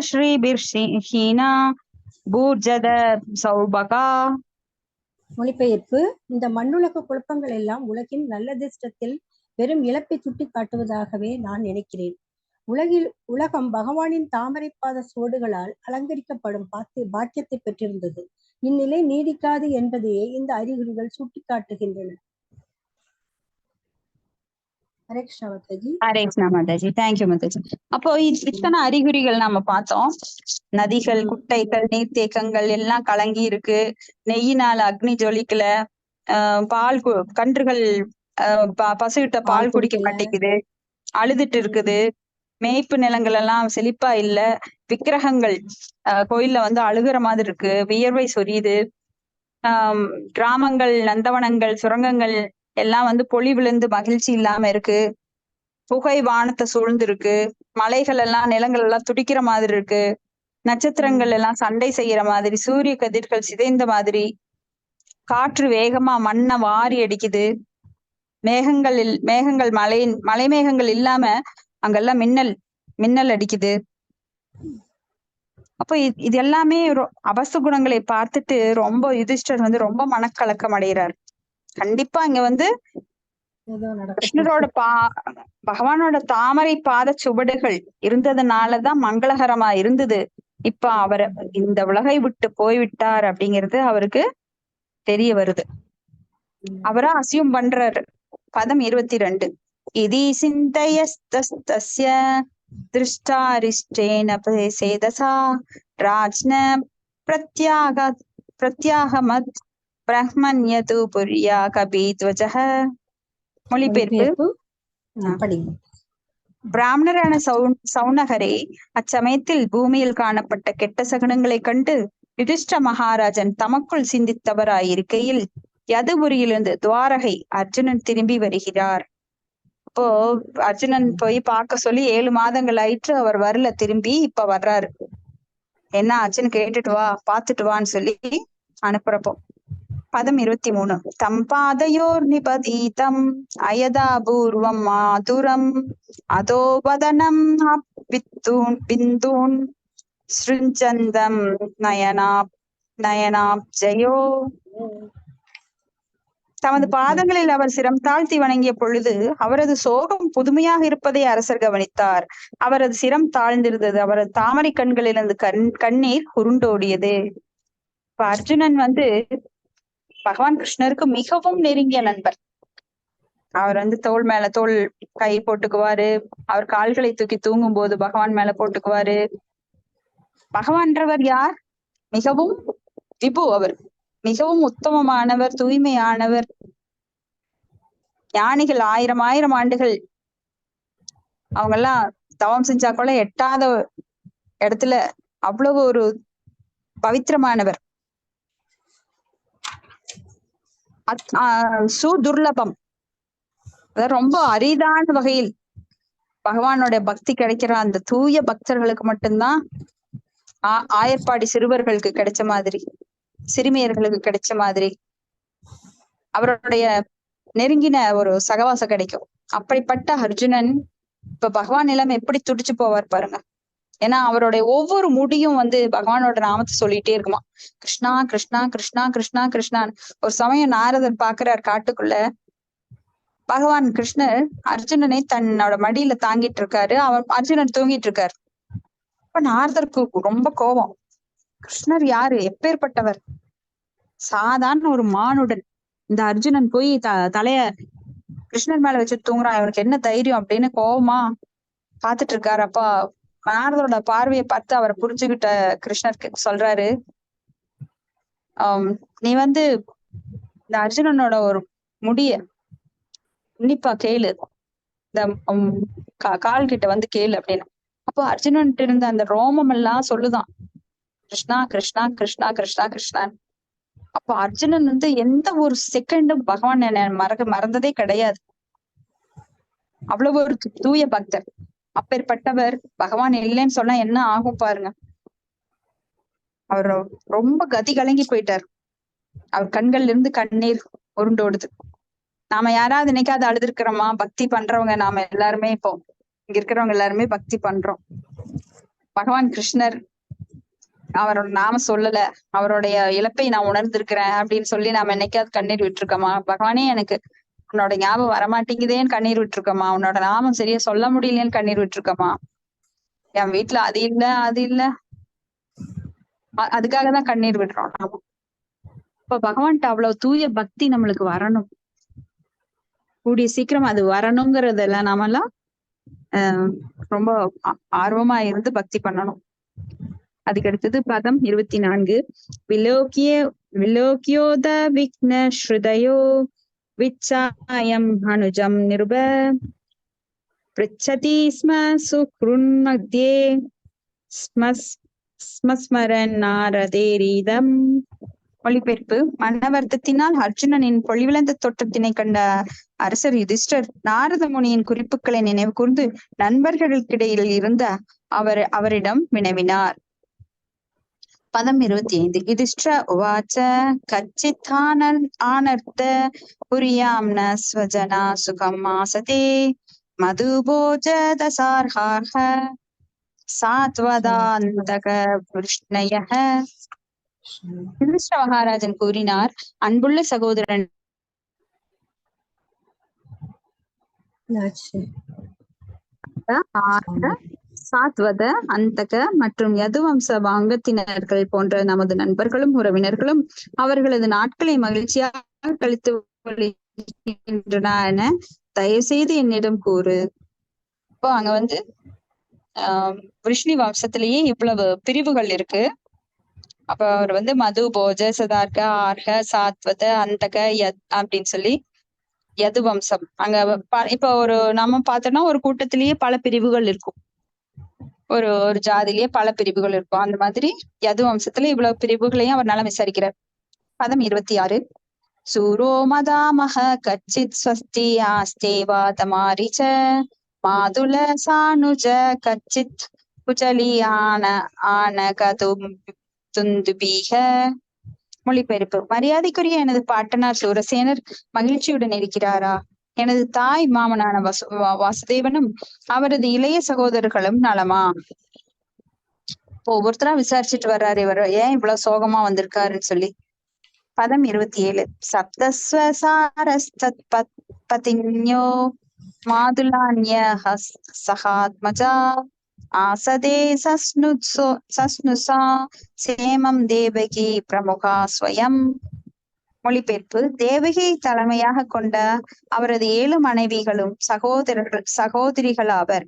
Speaker 1: ஸ்ரீபிர்ஹீனா பூர்ஜத சௌபகா.
Speaker 4: மொழிபெயர்ப்பு: இந்த மண்ணுலக குழப்பங்கள் எல்லாம் உலகின் நல்லதிஷ்டத்தில் பெரும் இழப்பை சுட்டி காட்டுவதாகவே நான் நினைக்கிறேன். உலகம் பகவானின் தாமரைப்பாத சுவடுகளால் அலங்கரிக்கப்படும் பாக்கியத்தை பெற்றிருந்தது. இந்நிலை நீடிக்காது என்பதையே இந்த அறிகுறிகள் சுட்டிக்காட்டுகின்றன. ஹரே கிருஷ்ணா மாதாஜி.
Speaker 1: ஹரே கிருஷ்ணா மாதாஜி. தேங்க்யூ மாதாஜி. அப்போ இத்தனை அறிகுறிகள் நாம பார்த்தோம். நதிகள், குட்டைகள், நீர்த்தேக்கங்கள் எல்லாம் கலங்கி இருக்கு. நெய்யினால அக்னி ஜொலிக்கல. பால் கன்றுகள் பசுகிட்ட பால் குடிக்க மாட்டேங்குது, அழுதுட்டு இருக்குது. மேய்ப்பு நிலங்கள் எல்லாம் செழிப்பா இல்ல. விக்கிரகங்கள் கோயில்ல வந்து அழுகுற மாதிரி இருக்கு, வியர்வை சொரியுது. கிராமங்கள், நந்தவனங்கள், சுரங்கங்கள் எல்லாம் வந்து பொலி விழுந்து மகிழ்ச்சி இல்லாம இருக்கு. புகை வானத்தை சூழ்ந்து இருக்கு. மலைகள் எல்லாம், நிலங்கள் எல்லாம் துடிக்கிற மாதிரி இருக்கு. நட்சத்திரங்கள் எல்லாம் சண்டை செய்யற மாதிரி, சூரிய கதிர்கள் சிதைந்த மாதிரி. காற்று வேகமா மண்ணை வாரி அடிக்குது. மேகங்கள் மலை மேகங்கள் இல்லாம அங்கெல்லாம் மின்னல் அடிக்குது. அப்போ இது எல்லாமே அபசகுணங்களை பார்த்துட்டு ரொம்ப யுதிஷ்டர் வந்து ரொம்ப மனக்கலக்கம் அடைகிறார். கண்டிப்பா இங்க வந்து கிருஷ்ணரோட பகவானோட தாமரை பாத சுவடுகள் இருந்ததுனாலதான் மங்களகரமா இருந்தது. இப்ப அவர் இந்த உலகை விட்டு போய்விட்டார் அப்படிங்கிறது அவருக்கு தெரிய வருது. அவரா அசியூம் பண்றாரு. பதம் 22. இதி சிந்தயஸ்தஸ்ய திருஷ்டாரிஷ்டேன சேதசா ராஜ்ன பிரத்யாகமத் பிரஹ்மன்யது புர்யா கபீத்வஜஹ. மொழிபெயர்ப்பு: பிராமணரான சௌனகரே, அச்சமயத்தில் பூமியில் காணப்பட்ட கெட்ட சகுனங்களைக் கண்டு யுதிஷ்ட மகாராஜன் தமக்குள் சிந்தித்தவராயிருக்கையில் யதுபுரியிலிருந்து துவாரகை அர்ஜுனன் திரும்பி வருகிறார். இப்போ அர்ஜுனன் போய் பார்க்க சொல்லி 7 மாதங்கள் ஆயிற்று, அவர் வரல. திரும்பி இப்ப வர்றாரு. என்ன ஆச்சுன்னு கேட்டுட்டு வா, பாத்துட்டு வான்னு சொல்லி அனுப்புறப்போ. பதம் 23. தம் பாதையோர் நிபதீதம் அயதா பூர்வம் மாதுரம் அதோ வதனம் பிந்தூன் ஸ்ருஞ்சந்தம் நயனாப்ஜயோ. தமது பாதங்களில் அவர் சிரம் தாழ்த்தி வணங்கிய பொழுது அவரது சோகம் புதுமையாக இருப்பதை அரசர் கவனித்தார். அவரது சிரம் தாழ்ந்திருந்தது. அவரது தாமரை கண்களிலிருந்து கண்ணீர் உருண்டோடியது. இப்ப அர்ஜுனன் வந்து பகவான் கிருஷ்ணருக்கு மிகவும் நெருங்கிய நண்பர். அவர் வந்து தோள் மேல தோள் கை போட்டுக்குவாரு. அவர் கால்களை தூக்கி தூங்கும் போது பகவான் மேல போட்டுக்குவாரு. பகவான்றவர் யார்? மிகவும் விபு. அவர் மிகவும் உத்தமமானவர், தூய்மையானவர். ஞானிகள் 1000 ஆண்டுகள் அவங்க எல்லாம் தவம் செஞ்சா கூட எட்டாத இடத்துல அவ்வளவு ஒரு பவித்திரமானவர். சுதுர்லபம், ரொம்ப அரிதான வகையில் பகவானோட பக்தி கிடைக்கிற அந்த தூய பக்தர்களுக்கு மட்டும்தான் ஆயர்பாடி சிறுவர்களுக்கு கிடைச்ச மாதிரி சிறுமியர்களுக்கு கிடைச்ச மாதிரி அவருடைய நெருங்கின ஒரு சகவாசம் கிடைக்கும். அப்படிப்பட்ட அர்ஜுனன் இப்ப பகவான் நிலைமை எப்படி துடிச்சு போவார் பாருங்க. ஏன்னா அவருடைய ஒவ்வொரு முடியும் பகவானோட நாமத்தை சொல்லிட்டே இருக்குமா. கிருஷ்ணா கிருஷ்ணா கிருஷ்ணா கிருஷ்ணா கிருஷ்ணான்னு. ஒரு சமயம் நாரதர் பாக்குறார் காட்டுக்குள்ள. பகவான் கிருஷ்ணர் அர்ஜுனனை தன்னோட மடியில தாங்கிட்டு இருக்காரு. அர்ஜுனன் தூங்கிட்டு இருக்காரு. இப்ப நாரதருக்கு ரொம்ப கோபம். கிருஷ்ணர் யாரு, எப்பேற்பட்டவர்? சாதாரண ஒரு மானுடன். இந்த அர்ஜுனன் போய் தலைய கிருஷ்ணர் மேல வச்சு தூங்குறான், இவனுக்கு என்ன தைரியம் அப்படின்னு கோபமா பாத்துட்டு இருக்காரு. அப்பா நாரதரோட பார்வையை பார்த்து அவரை புரிஞ்சுக்கிட்ட கிருஷ்ணருக்கு சொல்றாரு, நீ இந்த அர்ஜுனனோட ஒரு முடிய உன்னிப்பா கேளு, இந்த கால் கிட்ட கேளு அப்படின்னு. அப்போ அர்ஜுனன் இருந்த அந்த ரோமம் எல்லாம் சொல்லுதான், கிருஷ்ணா கிருஷ்ணா கிருஷ்ணா கிருஷ்ணா கிருஷ்ணான். அப்போ அர்ஜுனன் எந்த ஒரு செகண்டும் பகவான் மறந்ததே கிடையாது. அவ்வளவு ஒரு தூய பக்தர். அப்பேற்பட்டவர் பகவான் இல்லைன்னு சொன்னா என்ன ஆகும் பாருங்க. அவர் ரொம்ப கதி கலங்கி போயிட்டார். அவர் கண்கள்ல இருந்து கண்ணீர் உருண்டோடுது. நாம யாராவது என்னைக்காவது அழுதுருக்கிறோமா? பக்தி பண்றவங்க நாம எல்லாருமே இப்போ இங்க இருக்கிறவங்க எல்லாருமே பக்தி பண்றோம். பகவான் கிருஷ்ணர் அவரோட நாம சொல்லல, அவருடைய இழப்பை நான் உணர்ந்திருக்கிறேன் அப்படின்னு சொல்லி நாம என்னைக்காவது கண்ணீர் விட்டுருக்கோமா? பகவானே எனக்கு உன்னோட ஞாபகம் வரமாட்டேங்குதேன்னு கண்ணீர் விட்டுருக்கோமா? உன்னோட நாமம் சரியா சொல்ல முடியலையேன்னு கண்ணீர் விட்டுருக்கோமா? என் வீட்டுல அது இல்ல அது இல்ல, அதுக்காக தான் கண்ணீர் விடுறோம் நாம. இப்ப பகவான்கிட்ட அவ்வளவு தூய பக்தி நம்மளுக்கு வரணும். கூடிய சீக்கிரம் அது வரணுங்கிறதெல்லாம் நாமெல்லாம் ரொம்ப ஆர்வமா இருந்து பக்தி பண்ணணும். அதுக்கு அடுத்தது பதம் 24. விலோக்கியோத விக்ன ஸ்ருதயோ விச்சாயம் அனுஜம் நிருப பிருச்சதி ஸ்ம சுக்ருன் மத்யே ஸ்மஸ்மரன் நாரதேரீதம். மொழிபெயர்ப்பு. மனவர்த்தத்தினால் அர்ஜுனனின் பொழிவிழந்த தோற்றத்தினை கண்ட அரசர் யுதிஷ்டர் நாரத முனியின் குறிப்புகளை நினைவு கூர்ந்து நண்பர்களுக்கிடையில் இருந்த அவரிடம் வினவினார். பதம் 25. யுதிஷ்ட உவாச்ச கச்சித் ஆனர்த்த புரியாம் ந ஸ்வஜனா சுகம் ஆசதே மதுபோஜதசார்ஹார்ஹ சாத்வதாந்தக விஷ்ணயஹ. யுதிஷ்ட மகாராஜன் கூறினார், அன்புள்ள சகோதரன் சாத்வத, அந்தக மற்றும் யதுவம்ச அங்கத்தினர்கள் போன்ற நமது நண்பர்களும் உறவினர்களும் அவர்களது நாட்களை மகிழ்ச்சியாக கழித்து என தயவு செய்து என்னிடம் கூறு. இப்போ அங்க விஷ்ணு வம்சத்திலேயே இவ்வளவு பிரிவுகள் இருக்கு. அப்ப அவர் மது, போஜ, சதார்க, ஆர்க, சாத்வத, அந்தக, அப்படின்னு சொல்லி யது வம்சம். அங்க இப்ப நம்ம பார்த்தோம்னா ஒரு கூட்டத்திலேயே பல பிரிவுகள் இருக்கும். ஒரு ஜாதிலேயே பல பிரிவுகள் இருக்கும். அந்த மாதிரி யது வம்சத்துல இவ்வளவு பிரிவுகளையும் அவர் நலம் விசாரிக்கிறார். பதம் 26. சூரோ மதாமஹ கச்சித் ஸ்வஸ்தி ஆஸ்தேவா தமாரிச்ச மாதுல சானுஜ கச்சித் குஜலி துந்துபீக. மொழிபெயர்ப்பு. மரியாதைக்குரிய எனது பாட்டனார் சூரசேனர் மகிழ்ச்சியுடன் இருக்கிறாரா? எனது தாய் மாமனான வாசுதேவனும் அவரது இளைய சகோதரர்களும் நலமா? ஒவ்வொருத்தரா விசாரிச்சுட்டு வர்றாரு இவர் ஏன் இவ்வளவு சோகமா வந்திருக்காருன்னு சொல்லி. பதம் 27. சப்தஸ்வசாரஸ்தத் பதின்யோ மாதுலான்ய சகாத்மஜா ஆசதே சஸ்னுசா சேமம் தேவகி பிரமுகா ஸ்வயம். மொழிபெயர்ப்பு. தேவகி தலைமையாக கொண்ட அவரது 7 மனைவிகளும் சகோதரிகள் ஆவர்.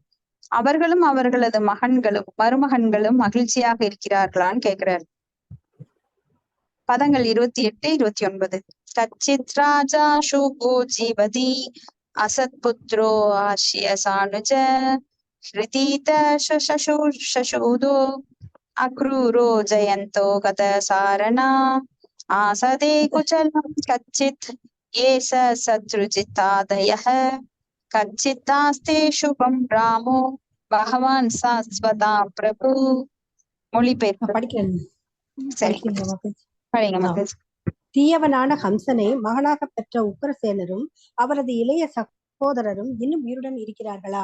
Speaker 1: அவர்களும் அவர்களது மகன்களும் மருமகன்களும் மகிழ்ச்சியாக இருக்கிறார்களான்னு கேட்கிறார். பதங்கள் 28, 29. கச்சித் ராஜா சுகோ ஜீவதி அசத் புத்ரோ ஆஷ்ய சானுஜ ஹ்ரிதீத சசூதோ அக்ரூரோ ஜயந்தோ கத சாரணா ஆசதே குச்சலம் கச்சித் ஏச சத்ருஜிதாதயஹ கச்சித்தாஸ்தே சுபம் ராமோ பகவான் சாஸ்வதா பிரபு. மொழிபெயர்ப்பு.
Speaker 4: படிக்கிறேன்.
Speaker 1: சரி. சரிங்க மாதாஜி.
Speaker 4: தீயவனான ஹம்சனை மகனாக பெற்ற உக்கிரசேனரும் அவரது இளைய சகோதரரும் இன்னும் உயிருடன் இருக்கிறார்களா?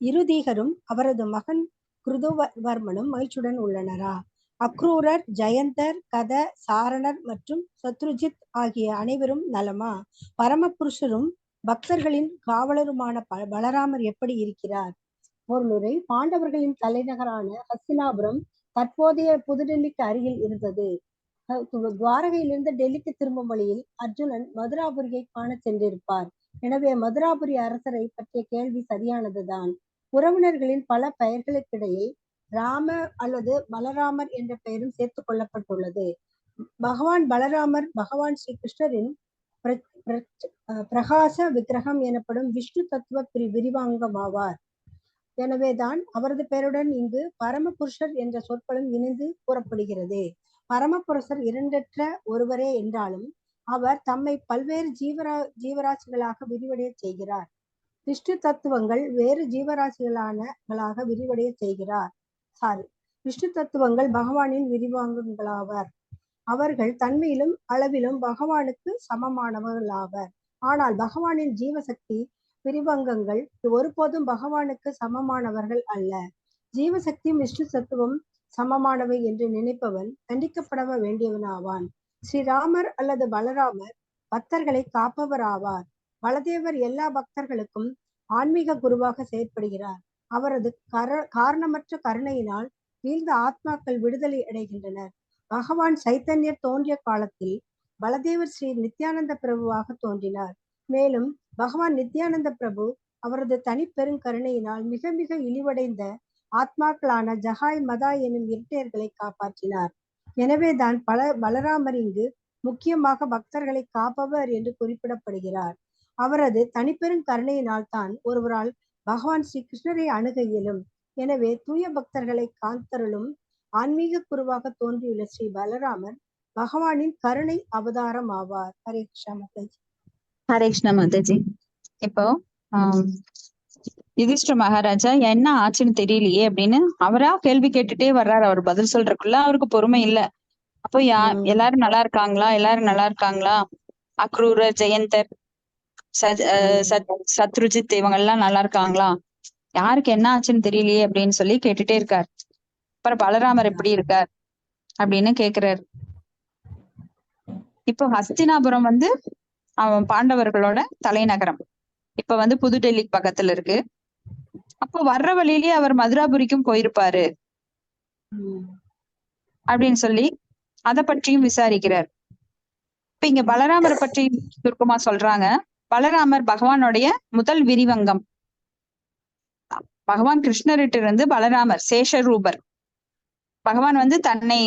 Speaker 4: இருதீகரும் அவரது மகன் கிருதுவர்மனும் மகிழ்ச்சியுடன் உள்ளனரா? அக்ரூரர், ஜெயந்தர், கத, சாரணர் மற்றும் சத்ருஜித் ஆகிய அனைவரும் நலமா? பரமபுருஷரும் பக்தர்களின் காவலருமான பலராமர் எப்படி இருக்கிறார்? பொருளுரை: பாண்டவர்களின் தலைநகரான ஹஸ்தினாபுரம் தற்போதைய புதுடெல்லிக்கு அருகில் இருந்தது. துவாரகையிலிருந்து டெல்லிக்கு திரும்பும் வழியில் அர்ஜுனன் மதுராபுரியை காண சென்றிருப்பார். எனவே மதுராபுரி அரசரை பற்றிய கேள்வி சரியானதுதான். உறவினர்களின் பல பெயர்களுக்கிடையில் ராம அல்லது பலராமர் என்ற பெயரும் சேர்த்துக் கொள்ளப்பட்டுள்ளது. பகவான் பலராமர் பகவான் ஸ்ரீ கிருஷ்ணரின் பிரகாச விக்கிரகம் எனப்படும் விஷ்ணு தத்துவ விரிவாங்கமாவார். எனவேதான் அவரது பெயருடன் இங்கு பரமபுருஷர் என்ற சொற்களும் இணைந்து கூறப்படுகிறது. பரமபுருஷர் இரண்டற்ற ஒருவரே என்றாலும் அவர் தம்மை பல்வேறு ஜீவராசிகளாக விரிவடைய செய்கிறார். விஷ்ணு தத்துவங்கள் வேறு ஜீவராசிகளாக விரிவடைய செய்கிறார். விஷ்ணு தத்துவங்கள் பகவானின் விரிவாங்கங்களாவர். அவர்கள் தன்மையிலும் அளவிலும் பகவானுக்கு சமமானவர்களாவர். ஆனால் பகவானின் ஜீவசக்தி விரிவங்கங்கள் ஒருபோதும் பகவானுக்கு சமமானவர்கள் அல்ல. ஜீவசக்தியும் விஷ்ணு தத்துவம் சமமானவை என்று நினைப்பவன் தண்டிக்கப்பட வேண்டியவனாவான். ஸ்ரீராமர் அல்லது பலராமர் பக்தர்களை காப்பவர் ஆவார். பலதேவர் எல்லா பக்தர்களுக்கும் ஆன்மீக குருவாக செயற்படுகிறார். அவரது காரணமற்ற கருணையினால் வீழ்ந்த ஆத்மாக்கள் விடுதலை அடைகின்றனர். பகவான் சைத்தன்யர் தோன்றிய காலத்தில் பலதேவர் ஸ்ரீ நித்யானந்த பிரபுவாக தோன்றினார். மேலும் பகவான் நித்யானந்த பிரபு அவரது தனிப்பெருங்கருணையினால் மிக மிக இழிவடைந்த ஆத்மாக்களான ஜஹாய் மதா எனும் இரட்டையர்களை காப்பாற்றினார். எனவேதான் பலராமர் இங்கு முக்கியமாக பக்தர்களை காப்பவர் என்று குறிப்பிடப்படுகிறார். அவரது தனிப்பெருங்கருணையினால் தான் ஒருவரால் பகவான் ஸ்ரீ கிருஷ்ணரை அணுக இயலும். எனவே தூய பக்தர்களை காத்தருளும் ஆன்மீக குருவாக தோன்றியுள்ள ஸ்ரீ பலராமர் பகவானின் கருணை அவதாரம் ஆவார். ஹரே கிருஷ்ணா மாதாஜி.
Speaker 1: ஹரே கிருஷ்ணா மாதாஜி. இப்போ யுதிஷ்டிர மகாராஜா என்ன ஆச்சுன்னு தெரியலையே அப்படின்னு அவரா கேள்வி கேட்டுட்டே வர்றாரு. அவர் பதில் சொல்றதுக்குள்ள அவருக்கு பொறுமை இல்ல. அப்போ எல்லாரும் நல்லா இருக்காங்களா, எல்லாரும் நல்லா இருக்காங்களா, அக்ரூரர், ஜெயந்தர், சத்ருஜித் இவங்க எல்லாம் நல்லா இருக்காங்களா, யாருக்கு என்ன ஆச்சுன்னு தெரியலையே அப்படின்னு சொல்லி கேட்டுட்டே இருக்கார். அப்புறம் பலராமர் எப்படி இருக்கார் அப்படின்னு கேக்குறாரு. இப்போ ஹஸ்தினாபுரம் அவன் பாண்டவர்களோட தலைநகரம். இப்ப புதுடெல்லிக்கு பக்கத்துல இருக்கு. அப்போ வர்ற வழியிலேயே அவர் மதுராபுரிக்கும் போயிருப்பாரு அப்படின்னு சொல்லி அதை பற்றியும் விசாரிக்கிறார். இப்ப இங்க பலராமரை பற்றி சுருக்கமா சொல்றாங்க. பலராமர் பகவானுடைய முதல் விரிவங்கம். பகவான் கிருஷ்ணரிட்ட இருந்து பலராமர் சேஷரூபர். பகவான் தன்னை